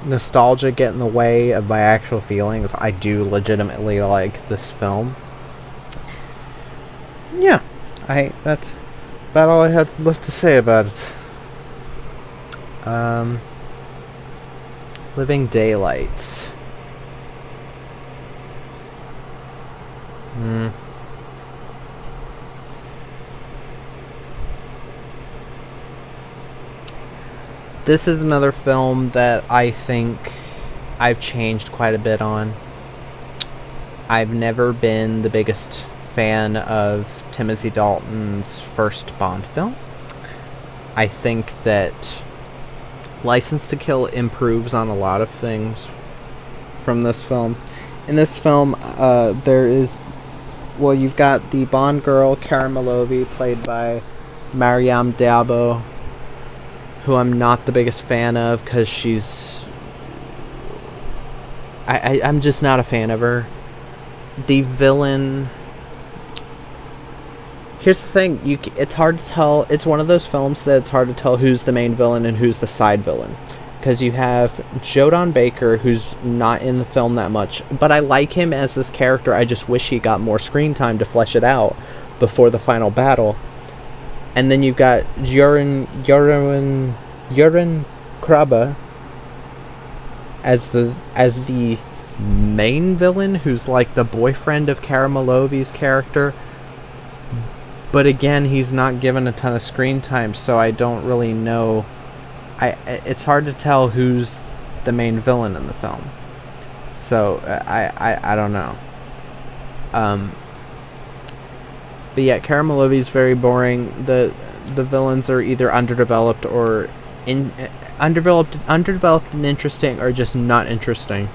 nostalgia get in the way of my actual feelings. I do legitimately like this film. Yeah, that's about all I had left to say about it. Living Daylights. This is another film that I think I've changed quite a bit on. I've never been the biggest fan of Timothy Dalton's first Bond film. I think that License to Kill improves on a lot of things from this film. In this film, you've got the Bond girl, Cara Mallovi, played by Mariam Diabo, who I'm not the biggest fan of, because I'm just not a fan of her. The villain... Here's the thing, it's hard to tell. It's one of those films that it's hard to tell who's the main villain and who's the side villain. Because you have Jodan Baker, who's not in the film that much, but I like him as this character. I just wish he got more screen time to flesh it out before the final battle. And then you've got Joran Krabbe as the main villain, who's like the boyfriend of Cara Mallovi's character. But again, he's not given a ton of screen time, so I don't really know. It's hard to tell who's the main villain in the film. So I don't know. But yeah, Cara Mallovi's very boring. The villains are either underdeveloped or underdeveloped and interesting, or just not interesting.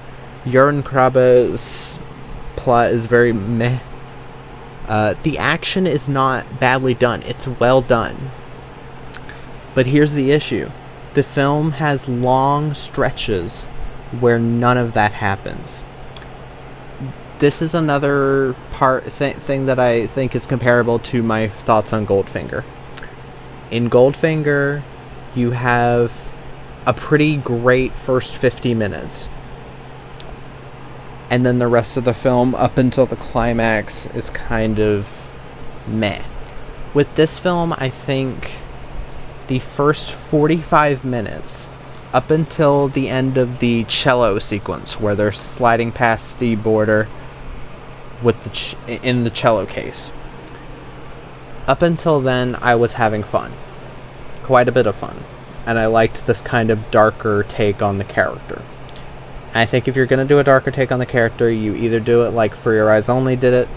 Joran Krabbe's plot is very meh. The action is not badly done. It's well done. But here's the issue. The film has long stretches where none of that happens. This is another thing that I think is comparable to my thoughts on Goldfinger. In Goldfinger, you have a pretty great first 50 minutes. And then the rest of the film, up until the climax, is kind of meh. With this film, I think the first 45 minutes up until the end of the cello sequence where they're sliding past the border with in the cello case. Up until then, I was having fun. Quite a bit of fun. And I liked this kind of darker take on the character. And I think if you're going to do a darker take on the character, you either do it like For Your Eyes Only did it,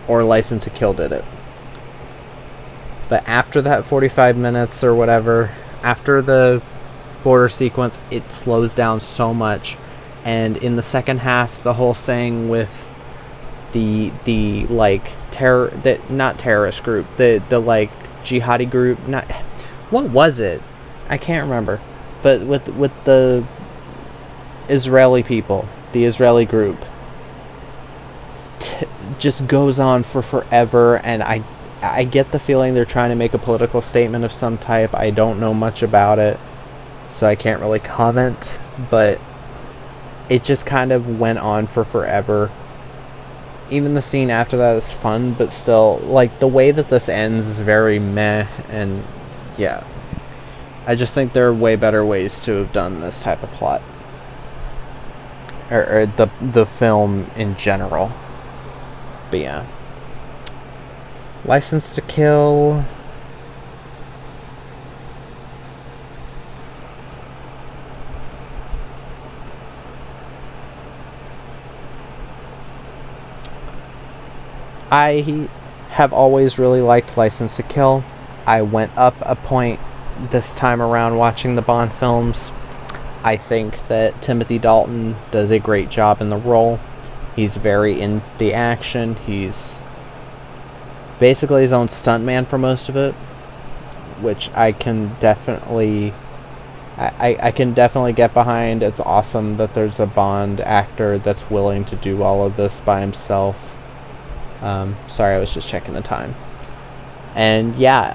or License to Kill did it. But after that 45 minutes or whatever, after the border sequence, it slows down so much. And in the second half, the whole thing with the like not terrorist group, the like jihadi group, not, what was it? I can't remember. But with the Israeli people, the Israeli group, just goes on for forever, and I get the feeling they're trying to make a political statement of some type. I don't know much about it, so I can't really comment, but it just kind of went on for forever. Even the scene after that is fun, but still, like, the way that this ends is very meh, and yeah. I just think there are way better ways to have done this type of plot. Or the film in general. But yeah. License to Kill. I have always really liked License to Kill. I went up a point this time around watching the Bond films. I think that Timothy Dalton does a great job in the role. He's very in the action. He's basically his own stuntman for most of it, which I can definitely I can definitely get behind. It's awesome that there's a Bond actor that's willing to do all of this by himself. Sorry, I was just checking the time. And yeah,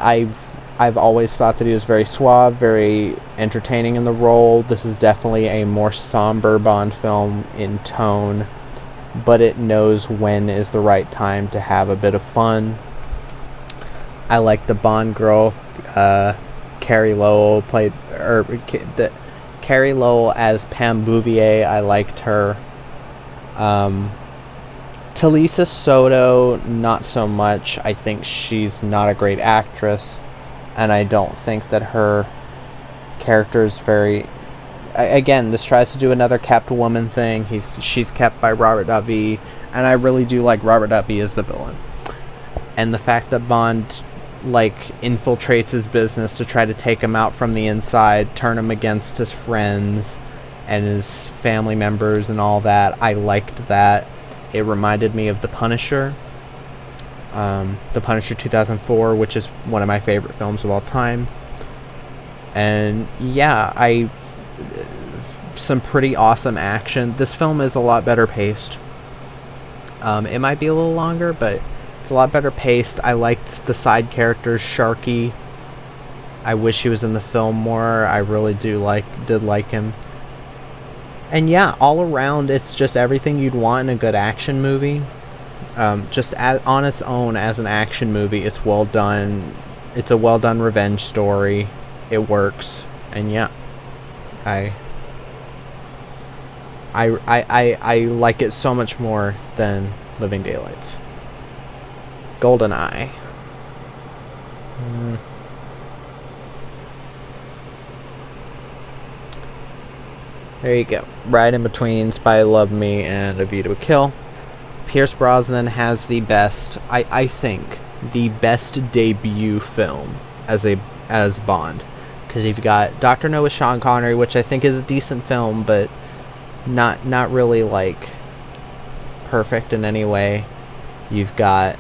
I've always thought that he was very suave, very entertaining in the role. This is definitely a more somber Bond film in tone, but it knows when is the right time to have a bit of fun. I like the Bond girl, Carrie Lowell Carrie Lowell as Pam Bouvier. I liked her. Talisa Soto, not so much. I think she's not a great actress, and I don't think that her character is very... Again, this tries to do another kept woman thing. She's kept by Robert Davi, and I really do like Robert Davi as the villain. And the fact that Bond, like, infiltrates his business to try to take him out from the inside, turn him against his friends and his family members and all that, I liked that. It reminded me of The Punisher. The Punisher 2004, which is one of my favorite films of all time. And yeah, some pretty awesome action. This film is a lot better paced. It might be a little longer, but it's a lot better paced. I liked the side characters. Sharky, I wish he was in the film more. I really did like him. And yeah, all around, it's just everything you'd want in a good action movie. On its own as an action movie, it's well done. It's a well done revenge story. It works, and yeah, I like it so much more than Living Daylights. GoldenEye. There you go. Right in between Spy Who Loved Me and A View to a Kill. Pierce Brosnan has the best, I think, the best debut film as Bond. Because you've got Dr. No with Sean Connery, which I think is a decent film, but not really, like, perfect in any way. You've got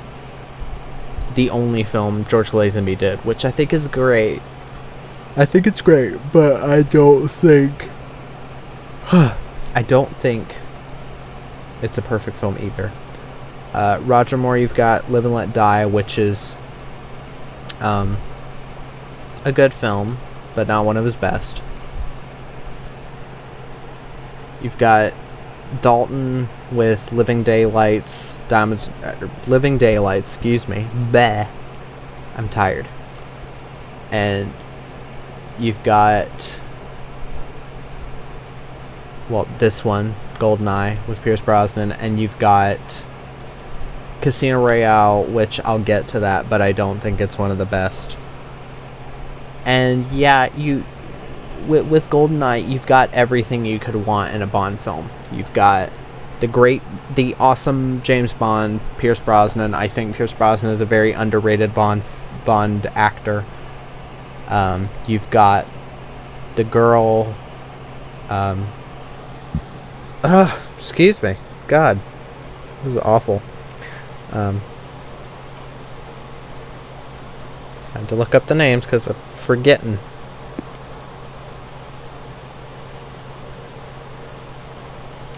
the only film George Lazenby did, which I think is great. I think it's great, but I don't think it's a perfect film either. Roger Moore, you've got Live and Let Die, which is a good film, but not one of his best. You've got Dalton with Living Daylights, excuse me. Bleh. I'm tired. And you've got well, this one, GoldenEye, with Pierce Brosnan, and you've got Casino Royale, which I'll get to that, but I don't think it's one of the best. And yeah, with GoldenEye, you've got everything you could want in a Bond film. You've got the awesome James Bond, Pierce Brosnan. I think Pierce Brosnan is a very underrated Bond actor. You've got the girl. Excuse me. God, this is awful. I had to look up the names because I'm forgetting.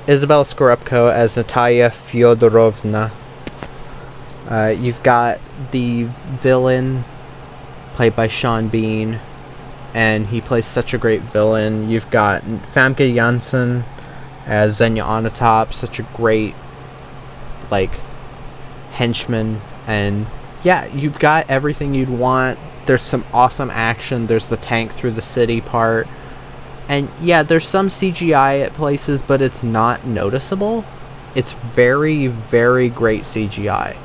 Isabel Scorupco as Natalia Fyodorovna. You've got the villain played by Sean Bean, and he plays such a great villain. You've got Famke Janssen as Xenia Onatopp, such a great henchman, and yeah, you've got everything you'd want. There's some awesome action. There's the tank through the city part. And yeah, there's some CGI at places, but it's not noticeable. It's very, very great CGI.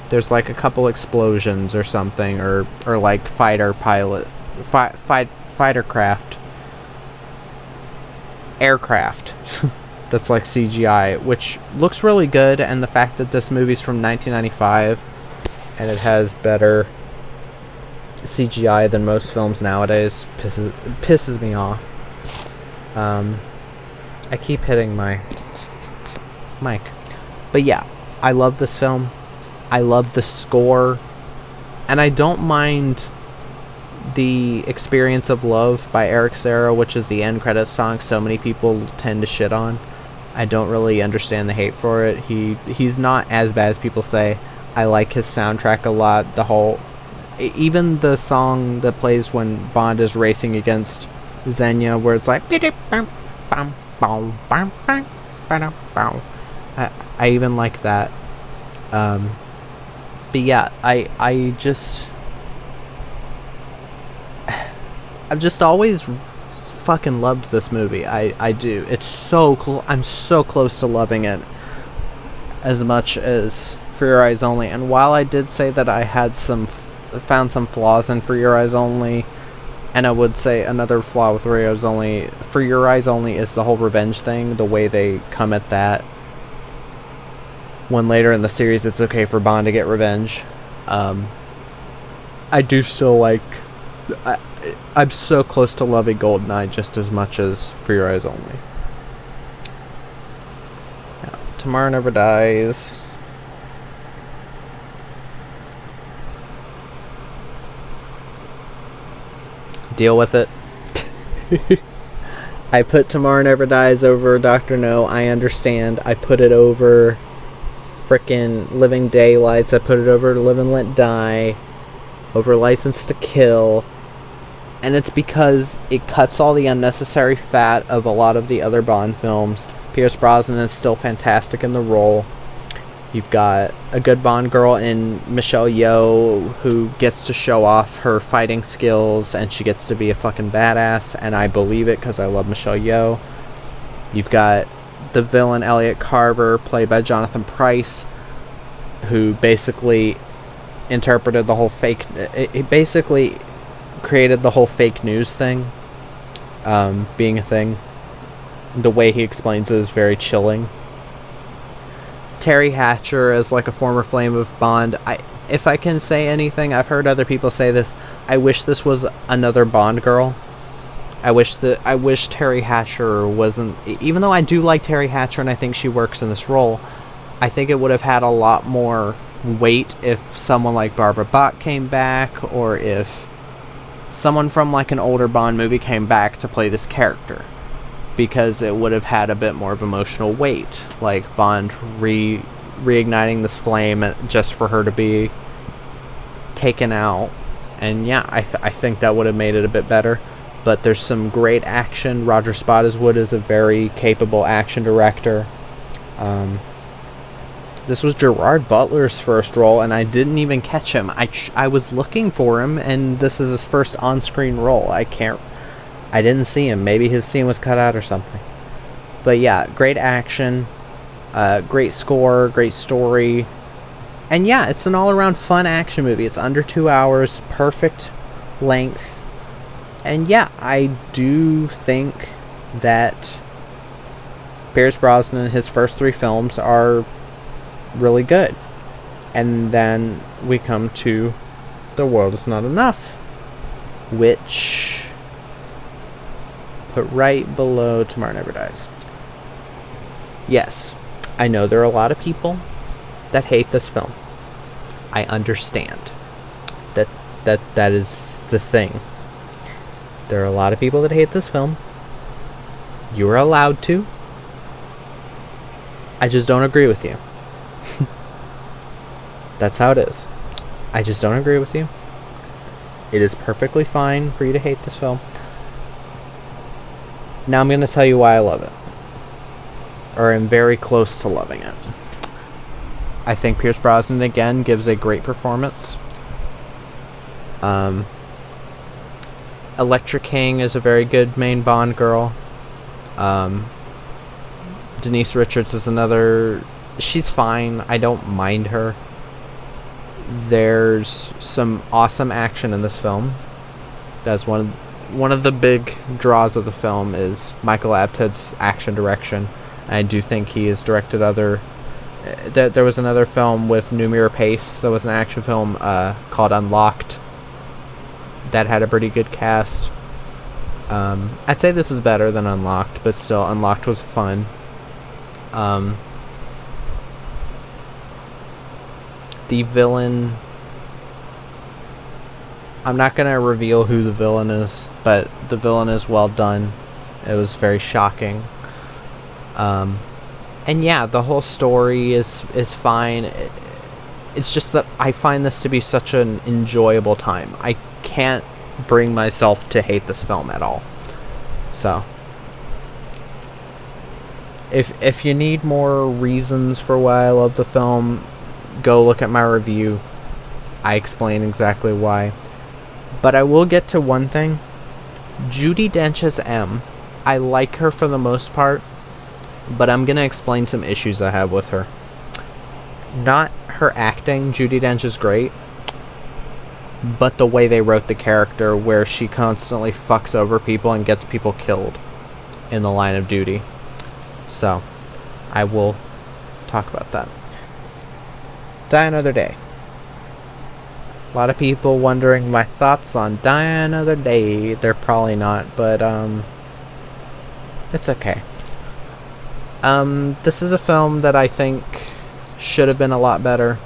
There's a couple explosions or something, or fighter aircraft that's CGI, which looks really good. And the fact that this movie's from 1995 and it has better CGI than most films nowadays pisses me off. I keep hitting my mic. But yeah, I love this film. I love the score. And I don't mind the Experience of Love by Eric Serra, which is the end credits song so many people tend to shit on. I don't really understand the hate for it. He's not as bad as people say. I like his soundtrack a lot. Even the song that plays when Bond is racing against Xenia, where it's I even like that. But yeah, I've just always fucking loved this movie. I do. It's so cool. I'm so close to loving it as much as For Your Eyes Only. And while I did say that I had found some flaws in For Your Eyes Only, and I would say another flaw with For Your Eyes Only is the whole revenge thing, the way they come at that. When later in the series it's okay for Bond to get revenge. I do still I'm so close to loving GoldenEye just as much as For Your Eyes Only. Yeah, Tomorrow Never Dies. Deal with it. I put Tomorrow Never Dies over Dr. No. I understand. I put it over frickin' Living Daylights. I put it over Live and Let Die. Over License to Kill. And it's because it cuts all the unnecessary fat of a lot of the other Bond films. Pierce Brosnan is still fantastic in the role. You've got a good Bond girl in Michelle Yeoh who gets to show off her fighting skills, and she gets to be a fucking badass, and I believe it because I love Michelle Yeoh. You've got the villain Elliot Carver, played by Jonathan Pryce, who basically interpreted the whole he basically created the whole fake news thing being a thing. The way he explains it is very chilling. Terry Hatcher as a former flame of Bond. If I can say anything, I've heard other people say this. I wish this was another Bond girl. I wish Terry Hatcher wasn't. Even though I do like Terry Hatcher and I think she works in this role, I think it would have had a lot more weight if someone like Barbara Bach came back, or if someone from an older Bond movie came back to play this character. Because it would have had a bit more of emotional weight, like Bond reigniting this flame just for her to be taken out. And yeah, I think that would have made it a bit better. But there's some great action. Roger Spottiswoode is a very capable action director. This was Gerard Butler's first role, and I didn't even catch him. I was looking for him, and this is his first on-screen role. I didn't see him. Maybe his scene was cut out or something. But yeah, great action, great score, great story. And yeah, it's an all-around fun action movie. It's under 2 hours, perfect length. And yeah, I do think that Pierce Brosnan, his first 3 films are really good. And then we come to The World Is Not Enough, which put right below Tomorrow Never Dies. Yes, I know there are a lot of people that hate this film. I understand that is the thing. There are a lot of people that hate this film. You are allowed to. I just don't agree with you. That's how it is. I just don't agree with you. It is perfectly fine for you to hate this film. Now I'm going to tell you why I love it. Or am very close to loving it. I think Pierce Brosnan again gives a great performance. Electra King is a very good main Bond girl. Denise Richards is another. She's fine. I don't mind her. There's some awesome action in this film. That's one of the big draws of the film is Michael Apted's action direction. I do think he has directed other. There was another film with Noomi Rapace. There was an action film called Unlocked that had a pretty good cast. I'd say this is better than Unlocked, but still, Unlocked was fun. The villain... I'm not going to reveal who the villain is, but the villain is well done. It was very shocking. And yeah, the whole story is fine. It's just that I find this to be such an enjoyable time. I can't bring myself to hate this film at all. So, if you need more reasons for why I love the film, go look at my review. I explain exactly why. But I will get to one thing. Judi Dench as M. I like her for the most part, but I'm going to explain some issues I have with her. Not her acting. Judi Dench is great, but the way they wrote the character, where she constantly fucks over people and gets people killed in the line of duty. So, I will talk about that. Die Another Day. A lot of people wondering my thoughts on Die Another Day. They're probably not, but it's okay. This is a film that I think should have been a lot better.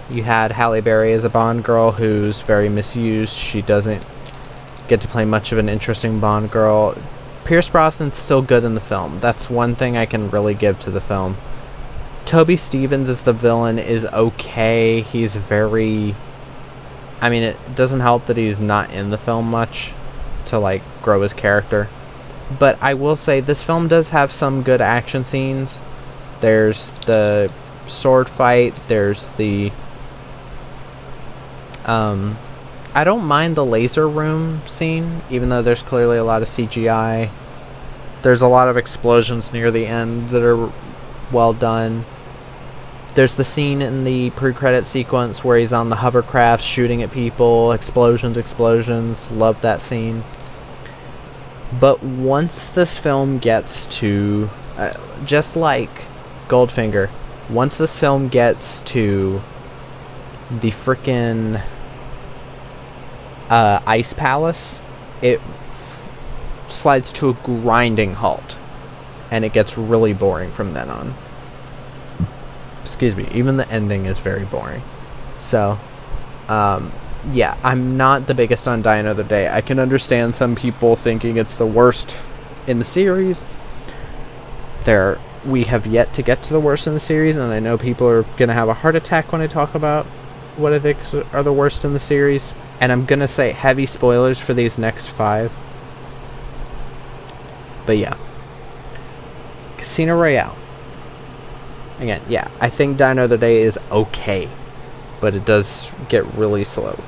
You had Halle Berry as a Bond girl who's very misused. She doesn't get to play much of an interesting Bond girl. Pierce Brosnan's still good in the film. That's one thing I can really give to the film. Toby Stephens as the villain is okay. He's very... I mean, it doesn't help that he's not in the film much to, like, grow his character. But I will say, this film does have some good action scenes. There's the sword fight. There's the... I don't mind the laser room scene, even though there's clearly a lot of CGI. There's a lot of explosions near the end that are well done. There's the scene in the pre-credit sequence where he's on the hovercraft shooting at people. Explosions. Love that scene. But once this film gets to... just like Goldfinger, once this film gets to the frickin' Ice Palace, it slides to a grinding halt. And it gets really boring from then on. Excuse me, even the ending is very boring. So, yeah, I'm not the biggest on Die Another Day. I can understand some people thinking it's the worst in the series. We have yet to get to the worst in the series, and I know people are going to have a heart attack when I talk about what I think are the worst in the series. And I'm going to say heavy spoilers for these next 5. But yeah. Casino Royale. Again, yeah, I think Die Another Day is okay, but it does get really slow.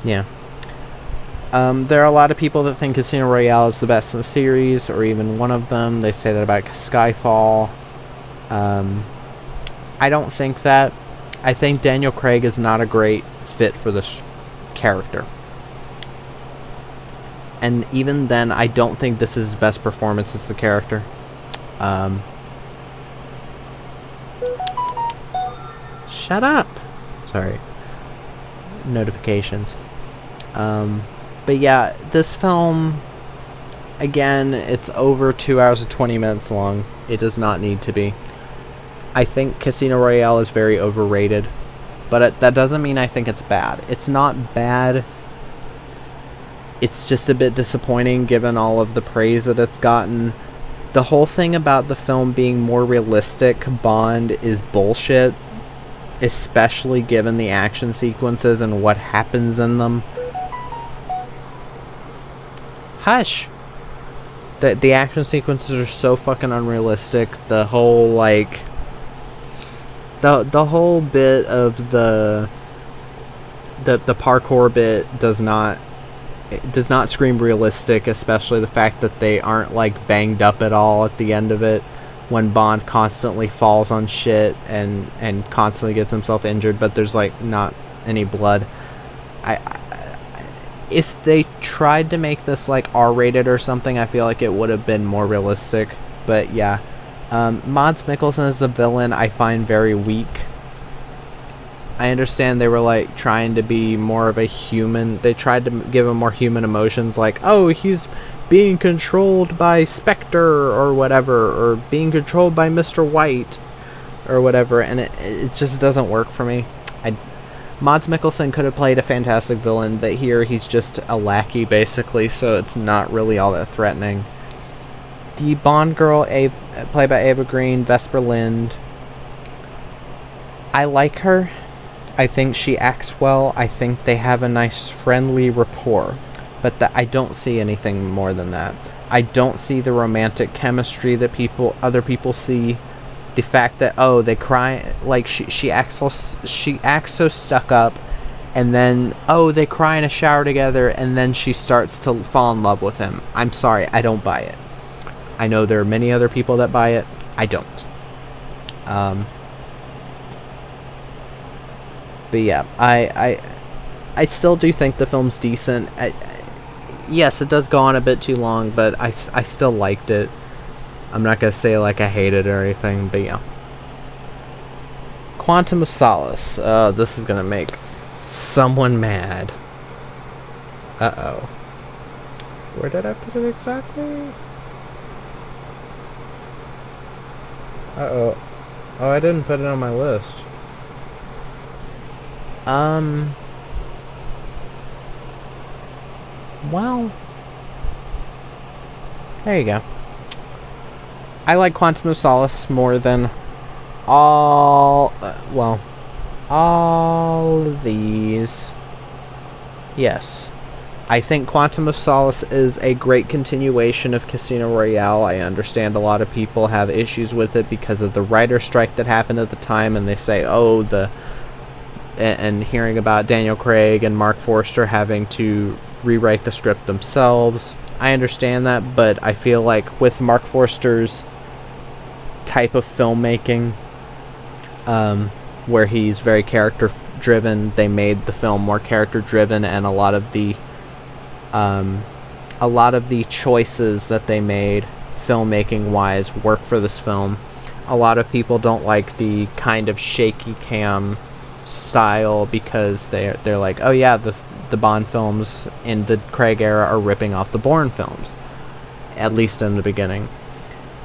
Yeah. There are a lot of people that think Casino Royale is the best in the series, or even one of them. They say that about Skyfall. I don't think that. I think Daniel Craig is not a great fit for this character. And even then, I don't think this is his best performance as the character. Shut up! Sorry. Notifications. But yeah, this film, again, it's over 2 hours and 20 minutes long. It does not need to be. I think Casino Royale is very overrated, but that doesn't mean I think it's bad. It's not bad. It's just a bit disappointing given all of the praise that it's gotten. The whole thing about the film being more realistic, Bond, is bullshit, especially given the action sequences and what happens in them. Hush! The action sequences are so fucking unrealistic. The whole, like... The whole bit of the parkour bit does not scream realistic, especially the fact that they aren't, like, banged up at all at the end of it, when Bond constantly falls on shit and constantly gets himself injured, but there's, like, not any blood. If they tried to make this, like, R-rated or something, I feel like it would have been more realistic. But yeah, Mads Mikkelsen as the villain I find very weak. I understand they were, like, trying to be more of a human. They tried to give him more human emotions, like, oh, he's being controlled by Spectre or whatever, or being controlled by Mr. White or whatever, and it just doesn't work for me. Mads Mikkelsen could have played a fantastic villain, but here he's just a lackey, basically, so it's not really all that threatening. The Bond girl, played by Ava Green, Vesper Lynd, I like her. I think she acts well. I think they have a nice, friendly rapport, but I don't see anything more than that. I don't see the romantic chemistry that other people see. The fact that, oh, they cry, like, she acts so stuck up, and then, oh, they cry in a shower together, and then she starts to fall in love with him. I'm sorry, I don't buy it. I know there are many other people that buy it. I don't. But yeah, I still do think the film's decent. Yes, it does go on a bit too long, but I still liked it. I'm not going to say, like, I hate it or anything, but yeah. Quantum of Solace. This is going to make someone mad. Uh-oh. Where did I put it exactly? Uh-oh. Oh, I didn't put it on my list. Well. There you go. I like Quantum of Solace more than all of these. Yes. I think Quantum of Solace is a great continuation of Casino Royale. I understand a lot of people have issues with it because of the writer's strike that happened at the time, and they say, oh, and hearing about Daniel Craig and Mark Forster having to rewrite the script themselves. I understand that, but I feel like with Mark Forster's type of filmmaking, where he's very character driven, they made the film more character driven, and a lot of the choices that they made filmmaking wise work for this film. A lot of people don't like the kind of shaky cam style because they're like, oh yeah, the Bond films in the Craig era are ripping off the Bourne films, at least in the beginning.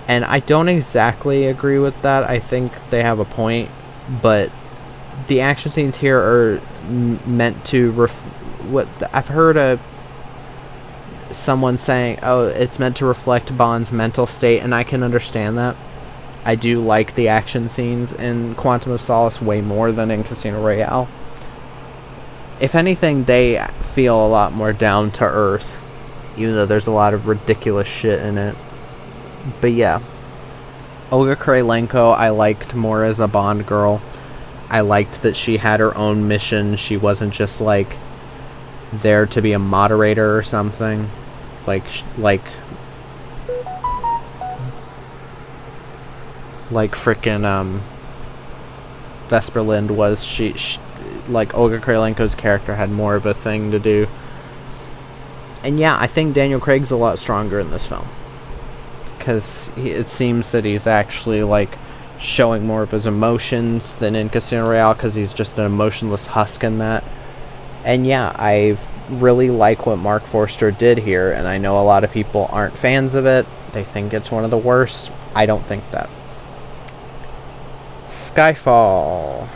And I don't exactly agree with that. I think they have a point, but the action scenes here are meant to I've heard someone saying, oh, it's meant to reflect Bond's mental state, and I can understand that. I do like the action scenes in Quantum of Solace way more than in Casino Royale. If anything, they feel a lot more down to earth, even though there's a lot of ridiculous shit in it. But yeah, Olga Kurylenko I liked more as a Bond girl. I liked that she had her own mission. She wasn't just like there to be a moderator or something. Like frickin' Vesper Lynd was. She like Olga Kurylenko's character had more of a thing to do. And yeah, I think Daniel Craig's a lot stronger in this film, because it seems that he's actually like showing more of his emotions than in Casino Royale, because he's just an emotionless husk in that. And yeah, I really like what Mark Forster did here, and I know a lot of people aren't fans of it. They think it's one of the worst. I don't think that. Skyfall.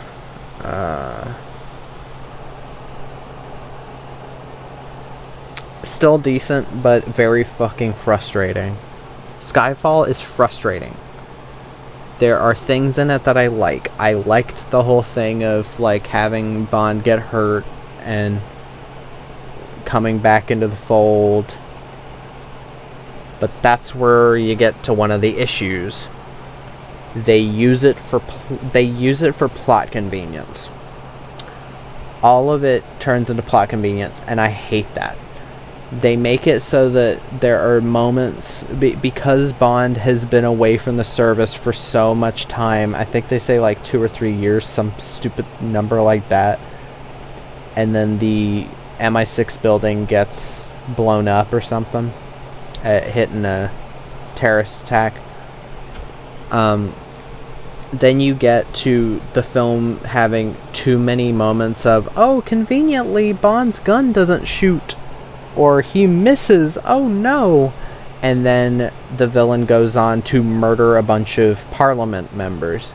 Still decent, but very fucking frustrating. Skyfall is frustrating. There are things in it that I like. I liked the whole thing of like having Bond get hurt and coming back into the fold. But that's where you get to one of the issues. They use it for plot convenience. All of it turns into plot convenience, and I hate that. They make it so that there are moments, because Bond has been away from the service for so much time. I think they say like 2 or 3 years, some stupid number like that. And then the MI6 building gets blown up or something, hit in a terrorist attack. Then you get to the film having too many moments of, oh, conveniently, Bond's gun doesn't shoot. Or he misses, oh no. And then the villain goes on to murder a bunch of Parliament members.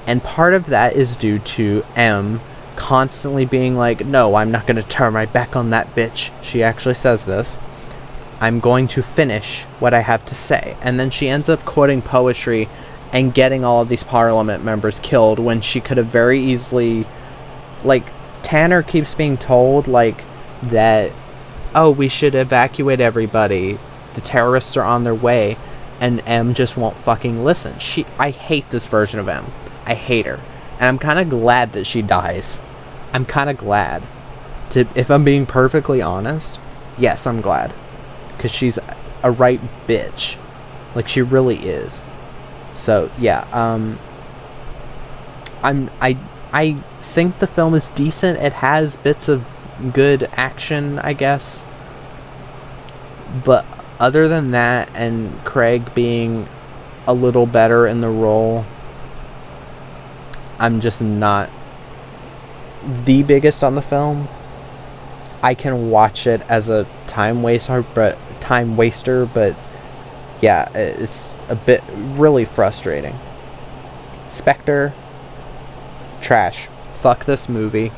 And part of that is due to M constantly being like, no, I'm not going to turn my back on that bitch. She actually says this. I'm going to finish what I have to say. And then she ends up quoting poetry and getting all of these Parliament members killed, when she could have very easily, like, Tanner keeps being told, like, that, oh, we should evacuate everybody, the terrorists are on their way, and M just won't fucking listen. I hate this version of M. I hate her. And I'm kind of glad that she dies. I'm kind of glad. If I'm being perfectly honest, yes, I'm glad. Because she's a right bitch. Like, she really is. So, yeah, I think the film is decent. It has bits of good action, I guess. But other than that, and Craig being a little better in the role, I'm just not the biggest on the film. I can watch it as a time waster, but yeah, it's a bit really frustrating. Spectre, trash. Fuck this movie.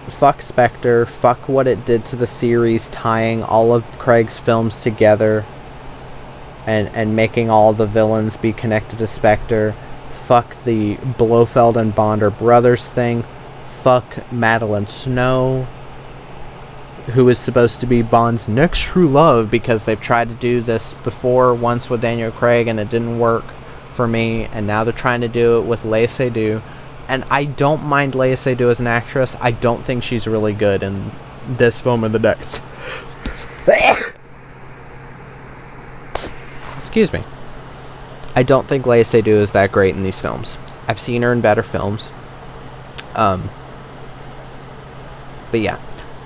Fuck Spectre. Fuck what it did to the series, tying all of Craig's films together and making all the villains be connected to Spectre. Fuck the Blofeld and Bond are brothers thing. Fuck Madeline Snow, who is supposed to be Bond's next true love, because they've tried to do this before once with Daniel Craig and it didn't work for me, and now they're trying to do it with Léa Seydoux. And I don't mind Léa Seydoux as an actress. I don't think she's really good in this film or the next. Excuse me. I don't think Léa Seydoux is that great in these films. I've seen her in better films. But yeah.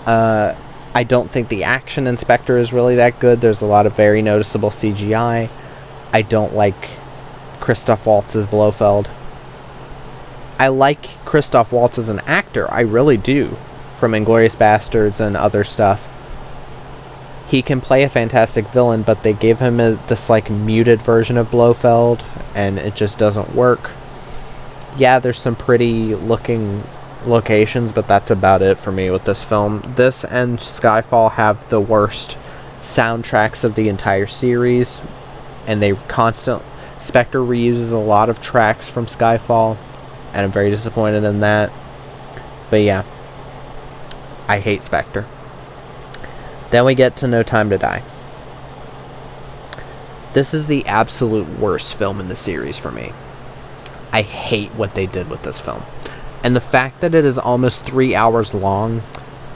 I don't think the action in Spectre is really that good. There's a lot of very noticeable CGI. I don't like Christoph Waltz as Blofeld. I like Christoph Waltz as an actor. I really do. From Inglourious Bastards and other stuff. He can play a fantastic villain, but they gave him this like muted version of Blofeld, and it just doesn't work. Yeah, there's some pretty looking locations, but that's about it for me with this film. This and Skyfall have the worst soundtracks of the entire series, and Spectre reuses a lot of tracks from Skyfall, and I'm very disappointed in that. But yeah, I hate Spectre. Then we get to No Time to Die. This is the absolute worst film in the series for me. I hate what they did with this film. And the fact that it is almost 3 hours long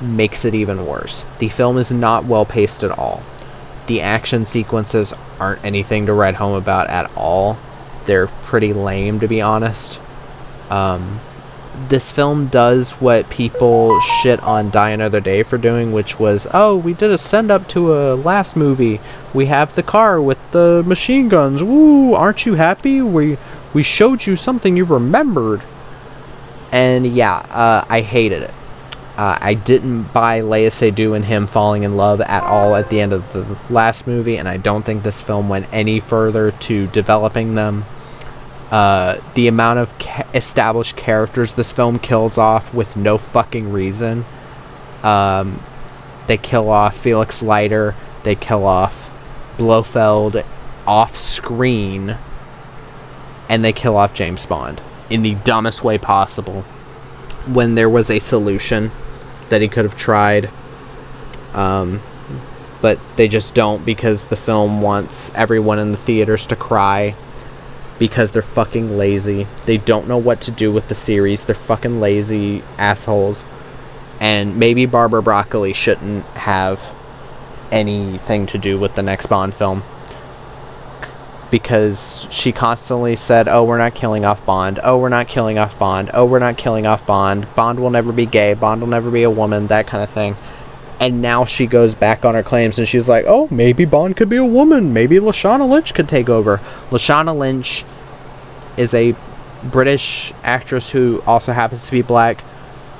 makes it even worse. The film is not well paced at all. The action sequences aren't anything to write home about at all. They're pretty lame, to be honest. This film does what people shit on Die Another Day for doing, which was, oh, we did a send-up to a last movie. We have the car with the machine guns. Woo, aren't you happy? We showed you something you remembered. And yeah, I hated it. I didn't buy Léa Seydoux and him falling in love at all at the end of the last movie, and I don't think this film went any further to developing them. The amount of established characters this film kills off with no fucking reason. They kill off Felix Leiter. They kill off Blofeld off screen. And they kill off James Bond in the dumbest way possible, when there was a solution that he could have tried. But they just don't, because the film wants everyone in the theaters to cry. Because they're fucking lazy. They don't know what to do with the series. They're fucking lazy assholes. And maybe Barbara Broccoli shouldn't have anything to do with the next Bond film. Because she constantly said, oh, we're not killing off Bond. Oh, we're not killing off Bond. Oh, we're not killing off Bond. Bond will never be gay. Bond will never be a woman. That kind of thing. And now she goes back on her claims and she's like, oh, maybe Bond could be a woman. Maybe Lashana Lynch could take over. Lashana Lynch is a British actress who also happens to be black,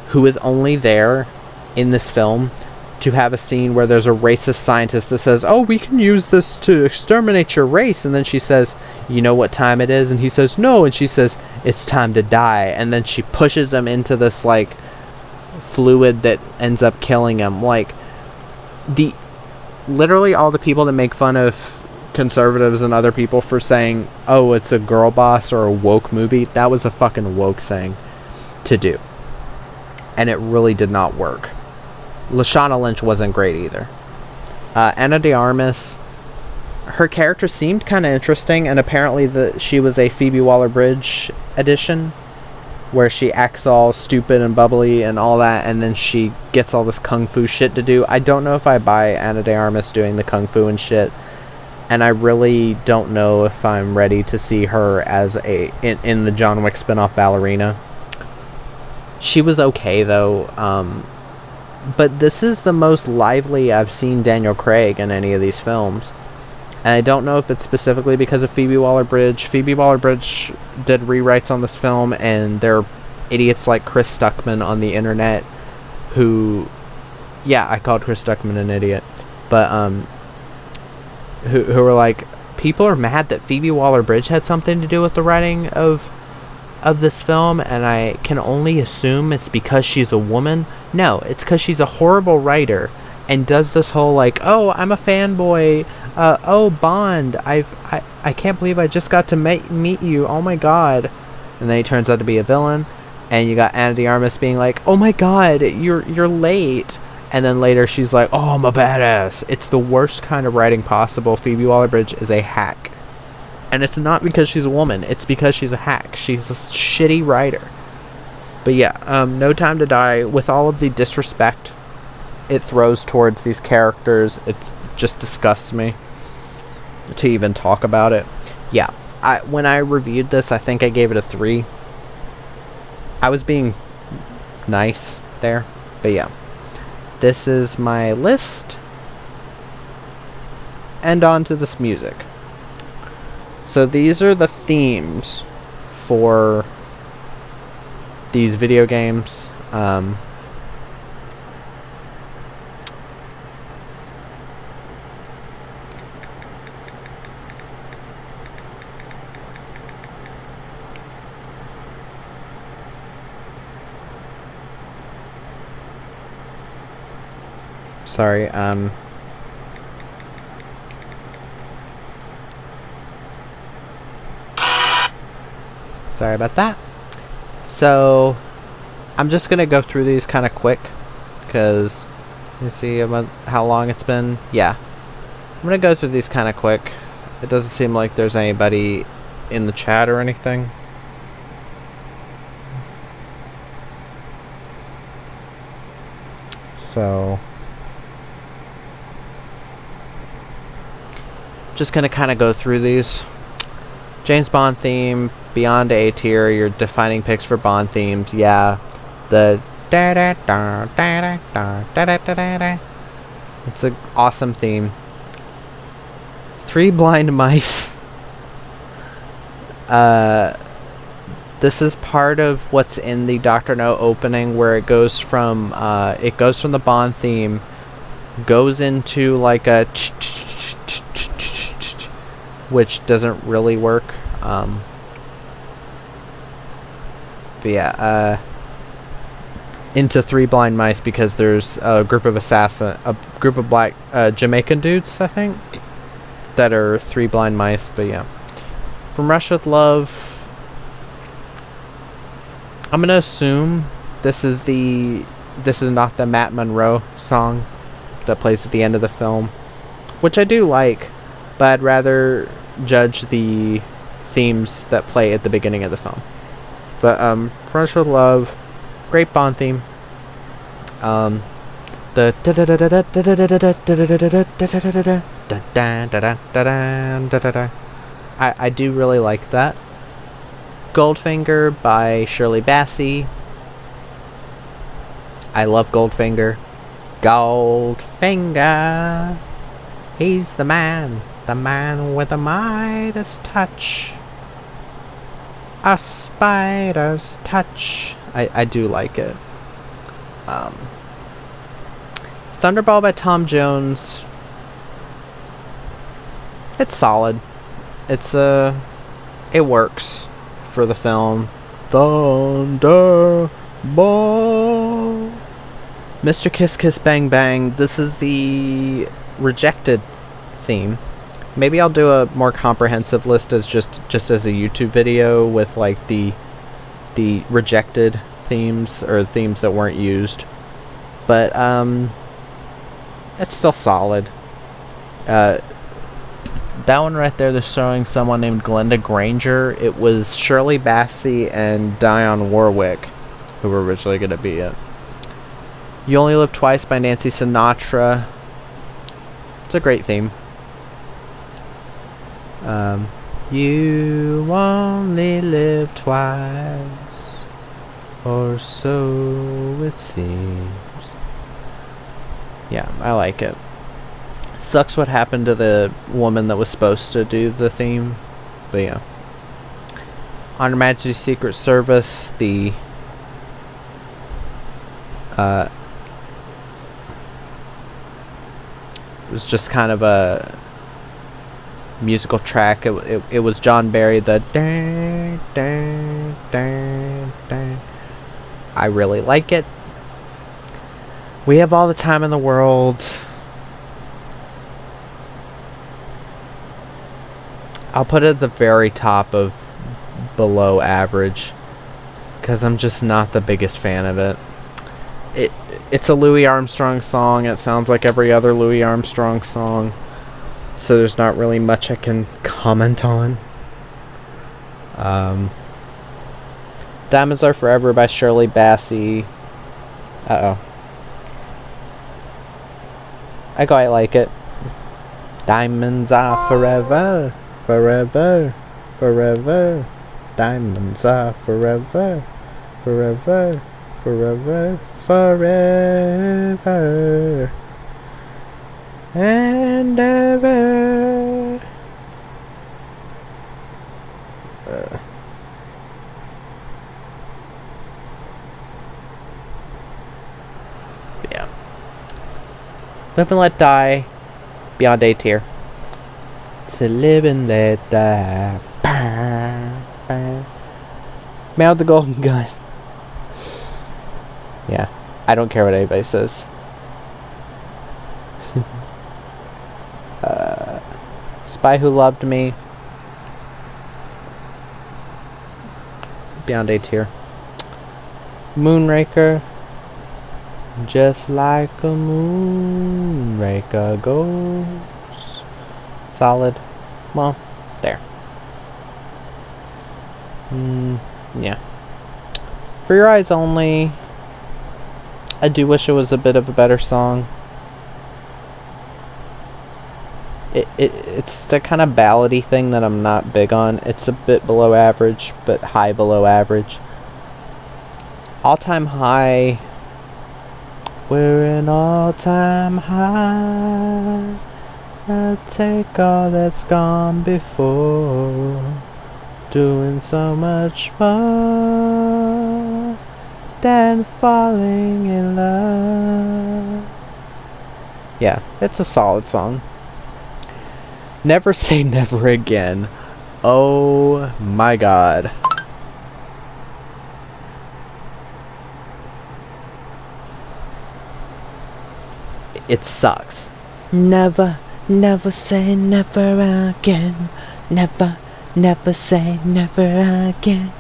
who is only there in this film to have a scene where there's a racist scientist that says, oh, we can use this to exterminate your race. And then she says, you know what time it is? And he says, no. And she says, it's time to die. And then she pushes him into this, like, fluid that ends up killing him. Like, literally all the people that make fun of conservatives and other people for saying, oh, it's a girl boss or a woke movie, that was a fucking woke thing to do. And it really did not work. Lashana Lynch wasn't great either. Ana de Armas, her character seemed kind of interesting, and apparently she was a Phoebe Waller-Bridge edition, where she acts all stupid and bubbly and all that, and then she gets all this kung fu shit to do. I don't know if I buy Ana de Armas doing the kung fu and shit, and I really don't know if I'm ready to see her as in the John Wick spinoff Ballerina. She was okay, though, but this is the most lively I've seen Daniel Craig in any of these films. And I don't know if it's specifically because of Phoebe Waller-Bridge. Phoebe Waller-Bridge did rewrites on this film, and there are idiots like Chris Stuckman on the internet who... Yeah, I called Chris Stuckman an idiot. But, who were like, people are mad that Phoebe Waller-Bridge had something to do with the writing of this film, and I can only assume it's because she's a woman. No, it's because she's a horrible writer and does this whole like, oh, I'm a fanboy, oh, Bond, I can't believe I just got to meet you, oh my god. And then he turns out to be a villain, and you got Ana de Armas being like, oh my god, you're late. And then later she's like, oh, I'm a badass. It's the worst kind of writing possible. Phoebe Waller-Bridge is a hack. And it's not because she's a woman. It's because she's a hack. She's a shitty writer. But yeah, No Time to Die, with all of the disrespect it throws towards these characters, it just disgusts me to even talk about it. Yeah, when I reviewed this, I think I gave it a 3. I was being nice there. But yeah, this is my list. And on to this music. So these are the themes for these video games. Sorry, sorry about that. So, I'm just gonna go through these kind of quick, because you see how long it's been. Yeah, I'm gonna go through these kind of quick. It doesn't seem like there's anybody in the chat or anything. So just gonna kind of go through these. James Bond theme, Beyond A Tier, your defining picks for Bond themes. Yeah, the da da da da da da da da da da. It's an awesome theme. Three Blind Mice. This is part of what's in the Dr. No opening, where it goes from the Bond theme, goes into like a which doesn't really work. But yeah, into Three Blind Mice, because there's a group of black Jamaican dudes, I think, that are three blind mice. But yeah, from Rush with Love, I'm gonna assume this is not the Matt Monro song that plays at the end of the film, which I do like, but I'd rather judge the themes that play at the beginning of the film. But Rush with Love, great Bond theme. The I do really like that. Goldfinger by Shirley Bassey. I love Goldfinger. Goldfinger, he's the man with the Midas touch, a spider's touch. I do like it. Thunderball by Tom Jones. It's solid. It works for the film. Thunderball. Mr. Kiss Kiss Bang Bang. This is the Rejected theme. Maybe I'll do a more comprehensive list as just as a YouTube video with like the rejected themes, or themes that weren't used. But it's still solid. That one right there, they're showing someone named Glenda Granger. It was Shirley Bassey and Dionne Warwick who were originally going to be it. You Only Live Twice by Nancy Sinatra. It's a great theme. You only live twice, or so it seems. Yeah, I like it. Sucks what happened to the woman that was supposed to do the theme, but yeah. On Her Majesty's Secret Service, it was just kind of a musical track. It was John Barry, the dun, dun, dun, dun. I really like it. We Have All the Time in the World. I'll put it at the very top of below average, because I'm just not the biggest fan of it. It's a Louis Armstrong song. It sounds like every other Louis Armstrong song, so there's not really much I can comment on. Diamonds Are Forever by Shirley Bassey. I quite like it. Diamonds are forever, forever, forever. Diamonds are forever, forever, forever, forever and ever. Yeah. Live and Let Die, Beyond A Tier. To live and let die. Mailed the Golden Gun. Yeah, I don't care what anybody says. Spy Who Loved Me, Beyond A Tier. Moonraker, just like a moonraker goes. Solid. Well, there. Yeah. For Your Eyes Only, I do wish it was a bit of a better song. It's the kind of ballady thing that I'm not big on. It's a bit below average, but high below average. All Time High. We're in all time high. I take all that's gone before. Doing so much more than falling in love. Yeah, it's a solid song. Never Say Never Again. Oh my god. It sucks. Never, never say never again. Never, never say never again.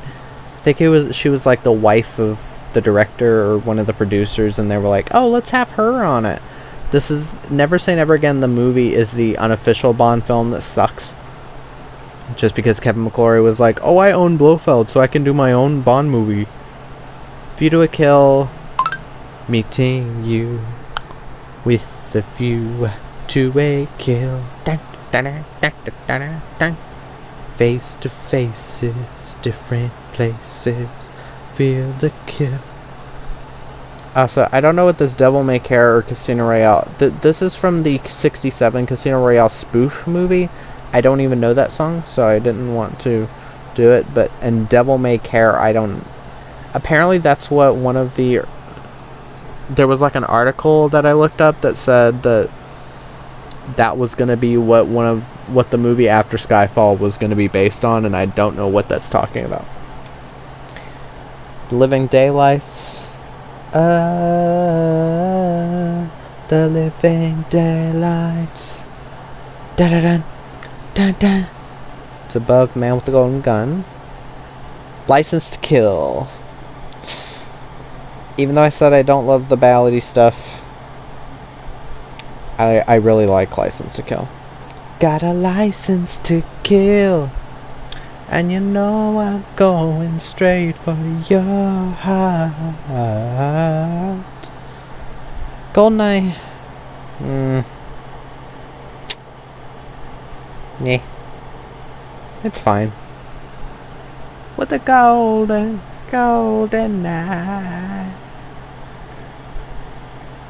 I think she was like the wife of the director or one of the producers, and they were like, oh, let's have her on it. This is Never Say Never Again. The movie is the unofficial Bond film that sucks. Just because Kevin McClory was like, oh, I own Blofeld, so I can do my own Bond movie. View to a Kill. Meeting you with a view to a kill. Dun, dun, dun, dun, dun, dun, dun. Face to faces, different places. Feel the kill. So I don't know what this Devil May Care or Casino Royale. This is from the '67 Casino Royale spoof movie. I don't even know that song, so I didn't want to do it. But and Devil May Care, I don't. Apparently, that's what one of the. There was like an article that I looked up that said that was gonna be what the movie After Skyfall was gonna be based on, and I don't know what that's talking about. Living Daylights. The living daylights. Da da da da da. It's above Man with the Golden Gun. License to Kill. Even though I said I don't love the ballady stuff, I really like License to Kill. Got a license to kill, and you know I'm going straight for your heart. Goldeneye. Yeah. It's fine. With a golden eye.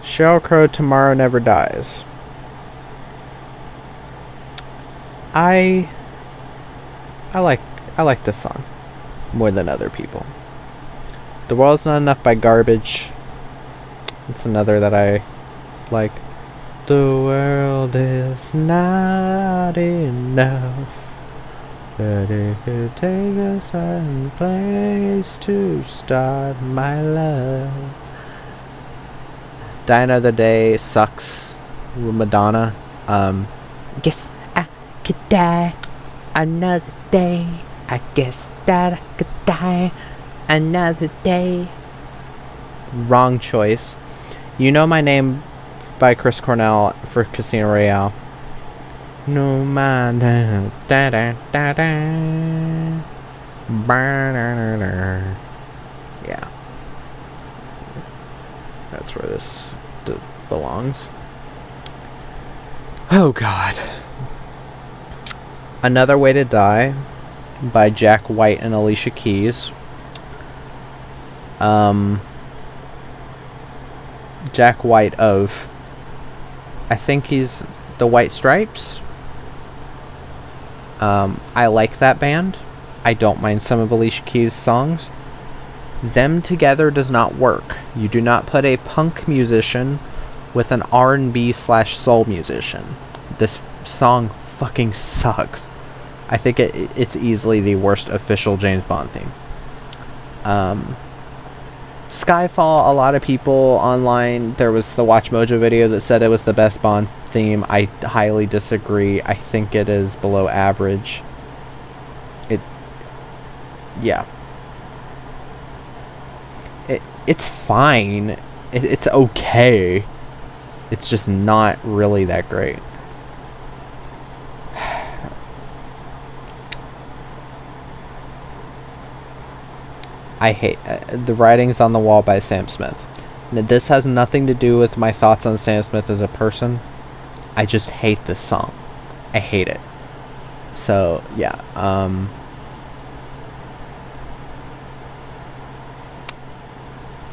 Sheryl Crow, Tomorrow Never Dies. I like this song more than other people. The World's Not Enough by Garbage. It's another that I like. The world is not enough, but it could take a certain place to start my love. Die Another Day sucks. Madonna. Guess I could die another day. I guess that I could die another day. Wrong choice. You Know My Name by Chris Cornell for Casino Royale. No mind. Da da da da. Yeah. That's where this belongs. Oh God. Another Way to Die by Jack White and Alicia Keys. Jack White of, I think he's the White Stripes. I like that band. I don't mind some of Alicia Keys' songs. Them together does not work. You do not put a punk musician with an R&B/soul musician. This song fucking sucks. I think it's easily the worst official James Bond theme. Skyfall, a lot of people online, there was the Watch Mojo video that said it was the best Bond theme. I highly disagree. I think it is below average. Yeah. It's fine. It's okay. It's just not really that great. I hate The Writings on the Wall by Sam Smith. Now, this has nothing to do with my thoughts on Sam Smith as a person. I just hate this song. I hate it. So, yeah.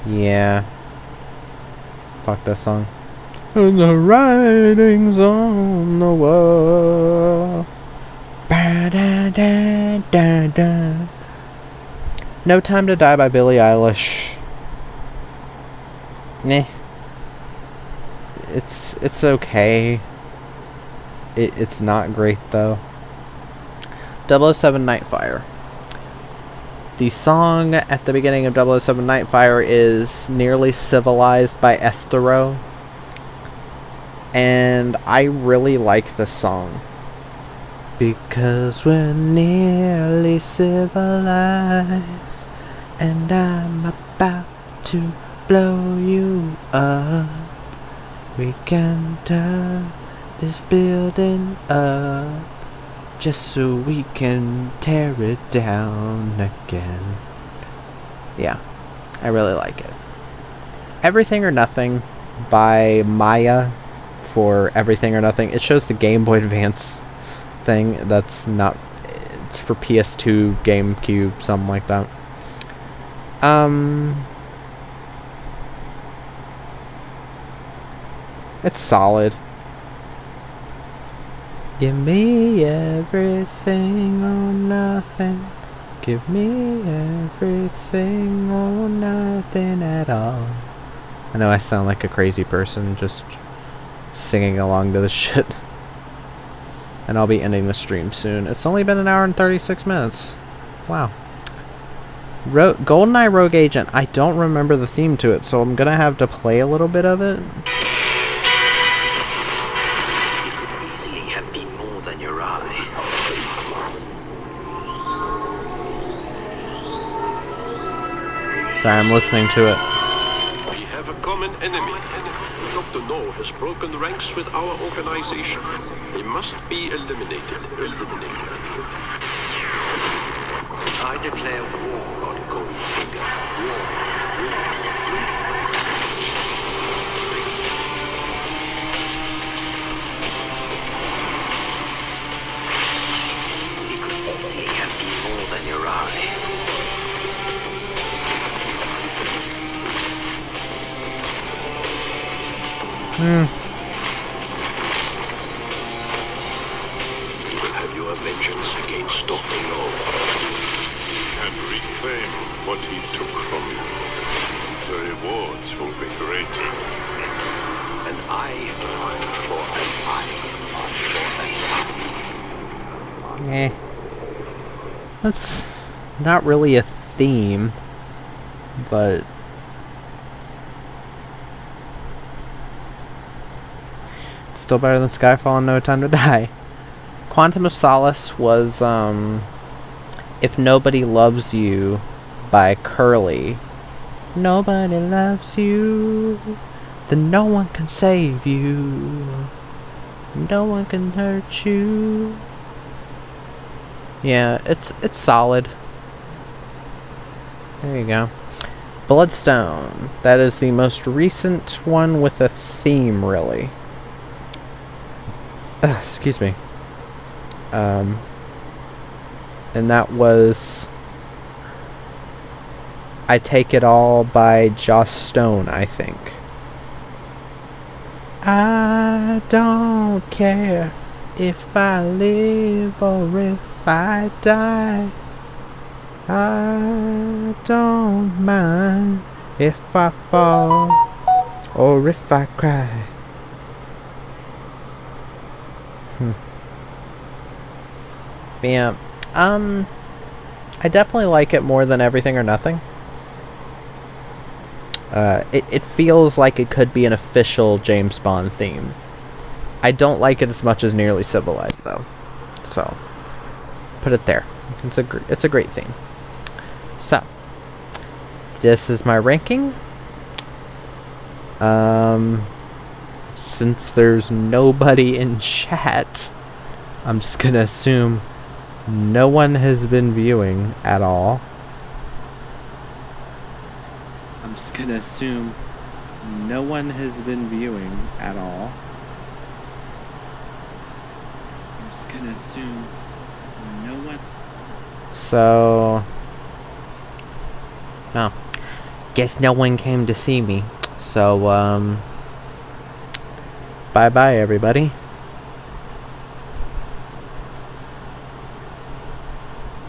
Yeah. Fuck that song. And the writings on the wall. Ba-da-da-da-da. No Time to Die by Billie Eilish. Nah. It's okay. It's not great though. 007 Nightfire. The song at the beginning of 007 Nightfire is Nearly Civilized by Esthero. And I really like this song. Because we're nearly civilized, and I'm about to blow you up. We can turn this building up, just so we can tear it down again. Yeah, I really like it. Everything or Nothing by Maya for Everything or Nothing. It shows the Game Boy Advance thing. That's not... It's for PS2, GameCube, something like that. It's solid. Give me everything or nothing. Give me everything or nothing at all. I know I sound like a crazy person just singing along to this shit. And I'll be ending the stream soon. It's only been 1 hour and 36 minutes. Wow. GoldenEye Rogue Agent. I don't remember the theme to it, so I'm gonna have to play a little bit of it. Sorry, I'm listening to it. We have a common enemy. Dr. No has broken ranks with our organization. He must be eliminated. I declare war on Goldfinger. War. It could easily have been more than your eye. We will have your vengeance against Dr. No. And reclaim what he took from you. The rewards will be great. An eye for an eye for an eye. That's not really a theme, but... still better than Skyfall and No Time to Die. Quantum of Solace was, If Nobody Loves You by Curly. Nobody loves you, then no one can save you. No one can hurt you. Yeah, it's solid. There you go. Bloodstone. That is the most recent one with a theme, really. Excuse me. And that was I Take It All by Joss Stone, I think. I don't care if I live or if I die. I don't mind if I fall or if I cry. Yeah, I definitely like it more than Everything or Nothing. It feels like it could be an official James Bond theme. I don't like it as much as Nearly Civilized, though. So, put it there. It's a great theme. So, this is my ranking. Since there's nobody in chat, I'm just gonna assume no one has been viewing at all. I'm just gonna assume no one has been viewing at all. I'm just gonna assume no one. So, no. Guess no one came to see me. So, bye-bye, everybody.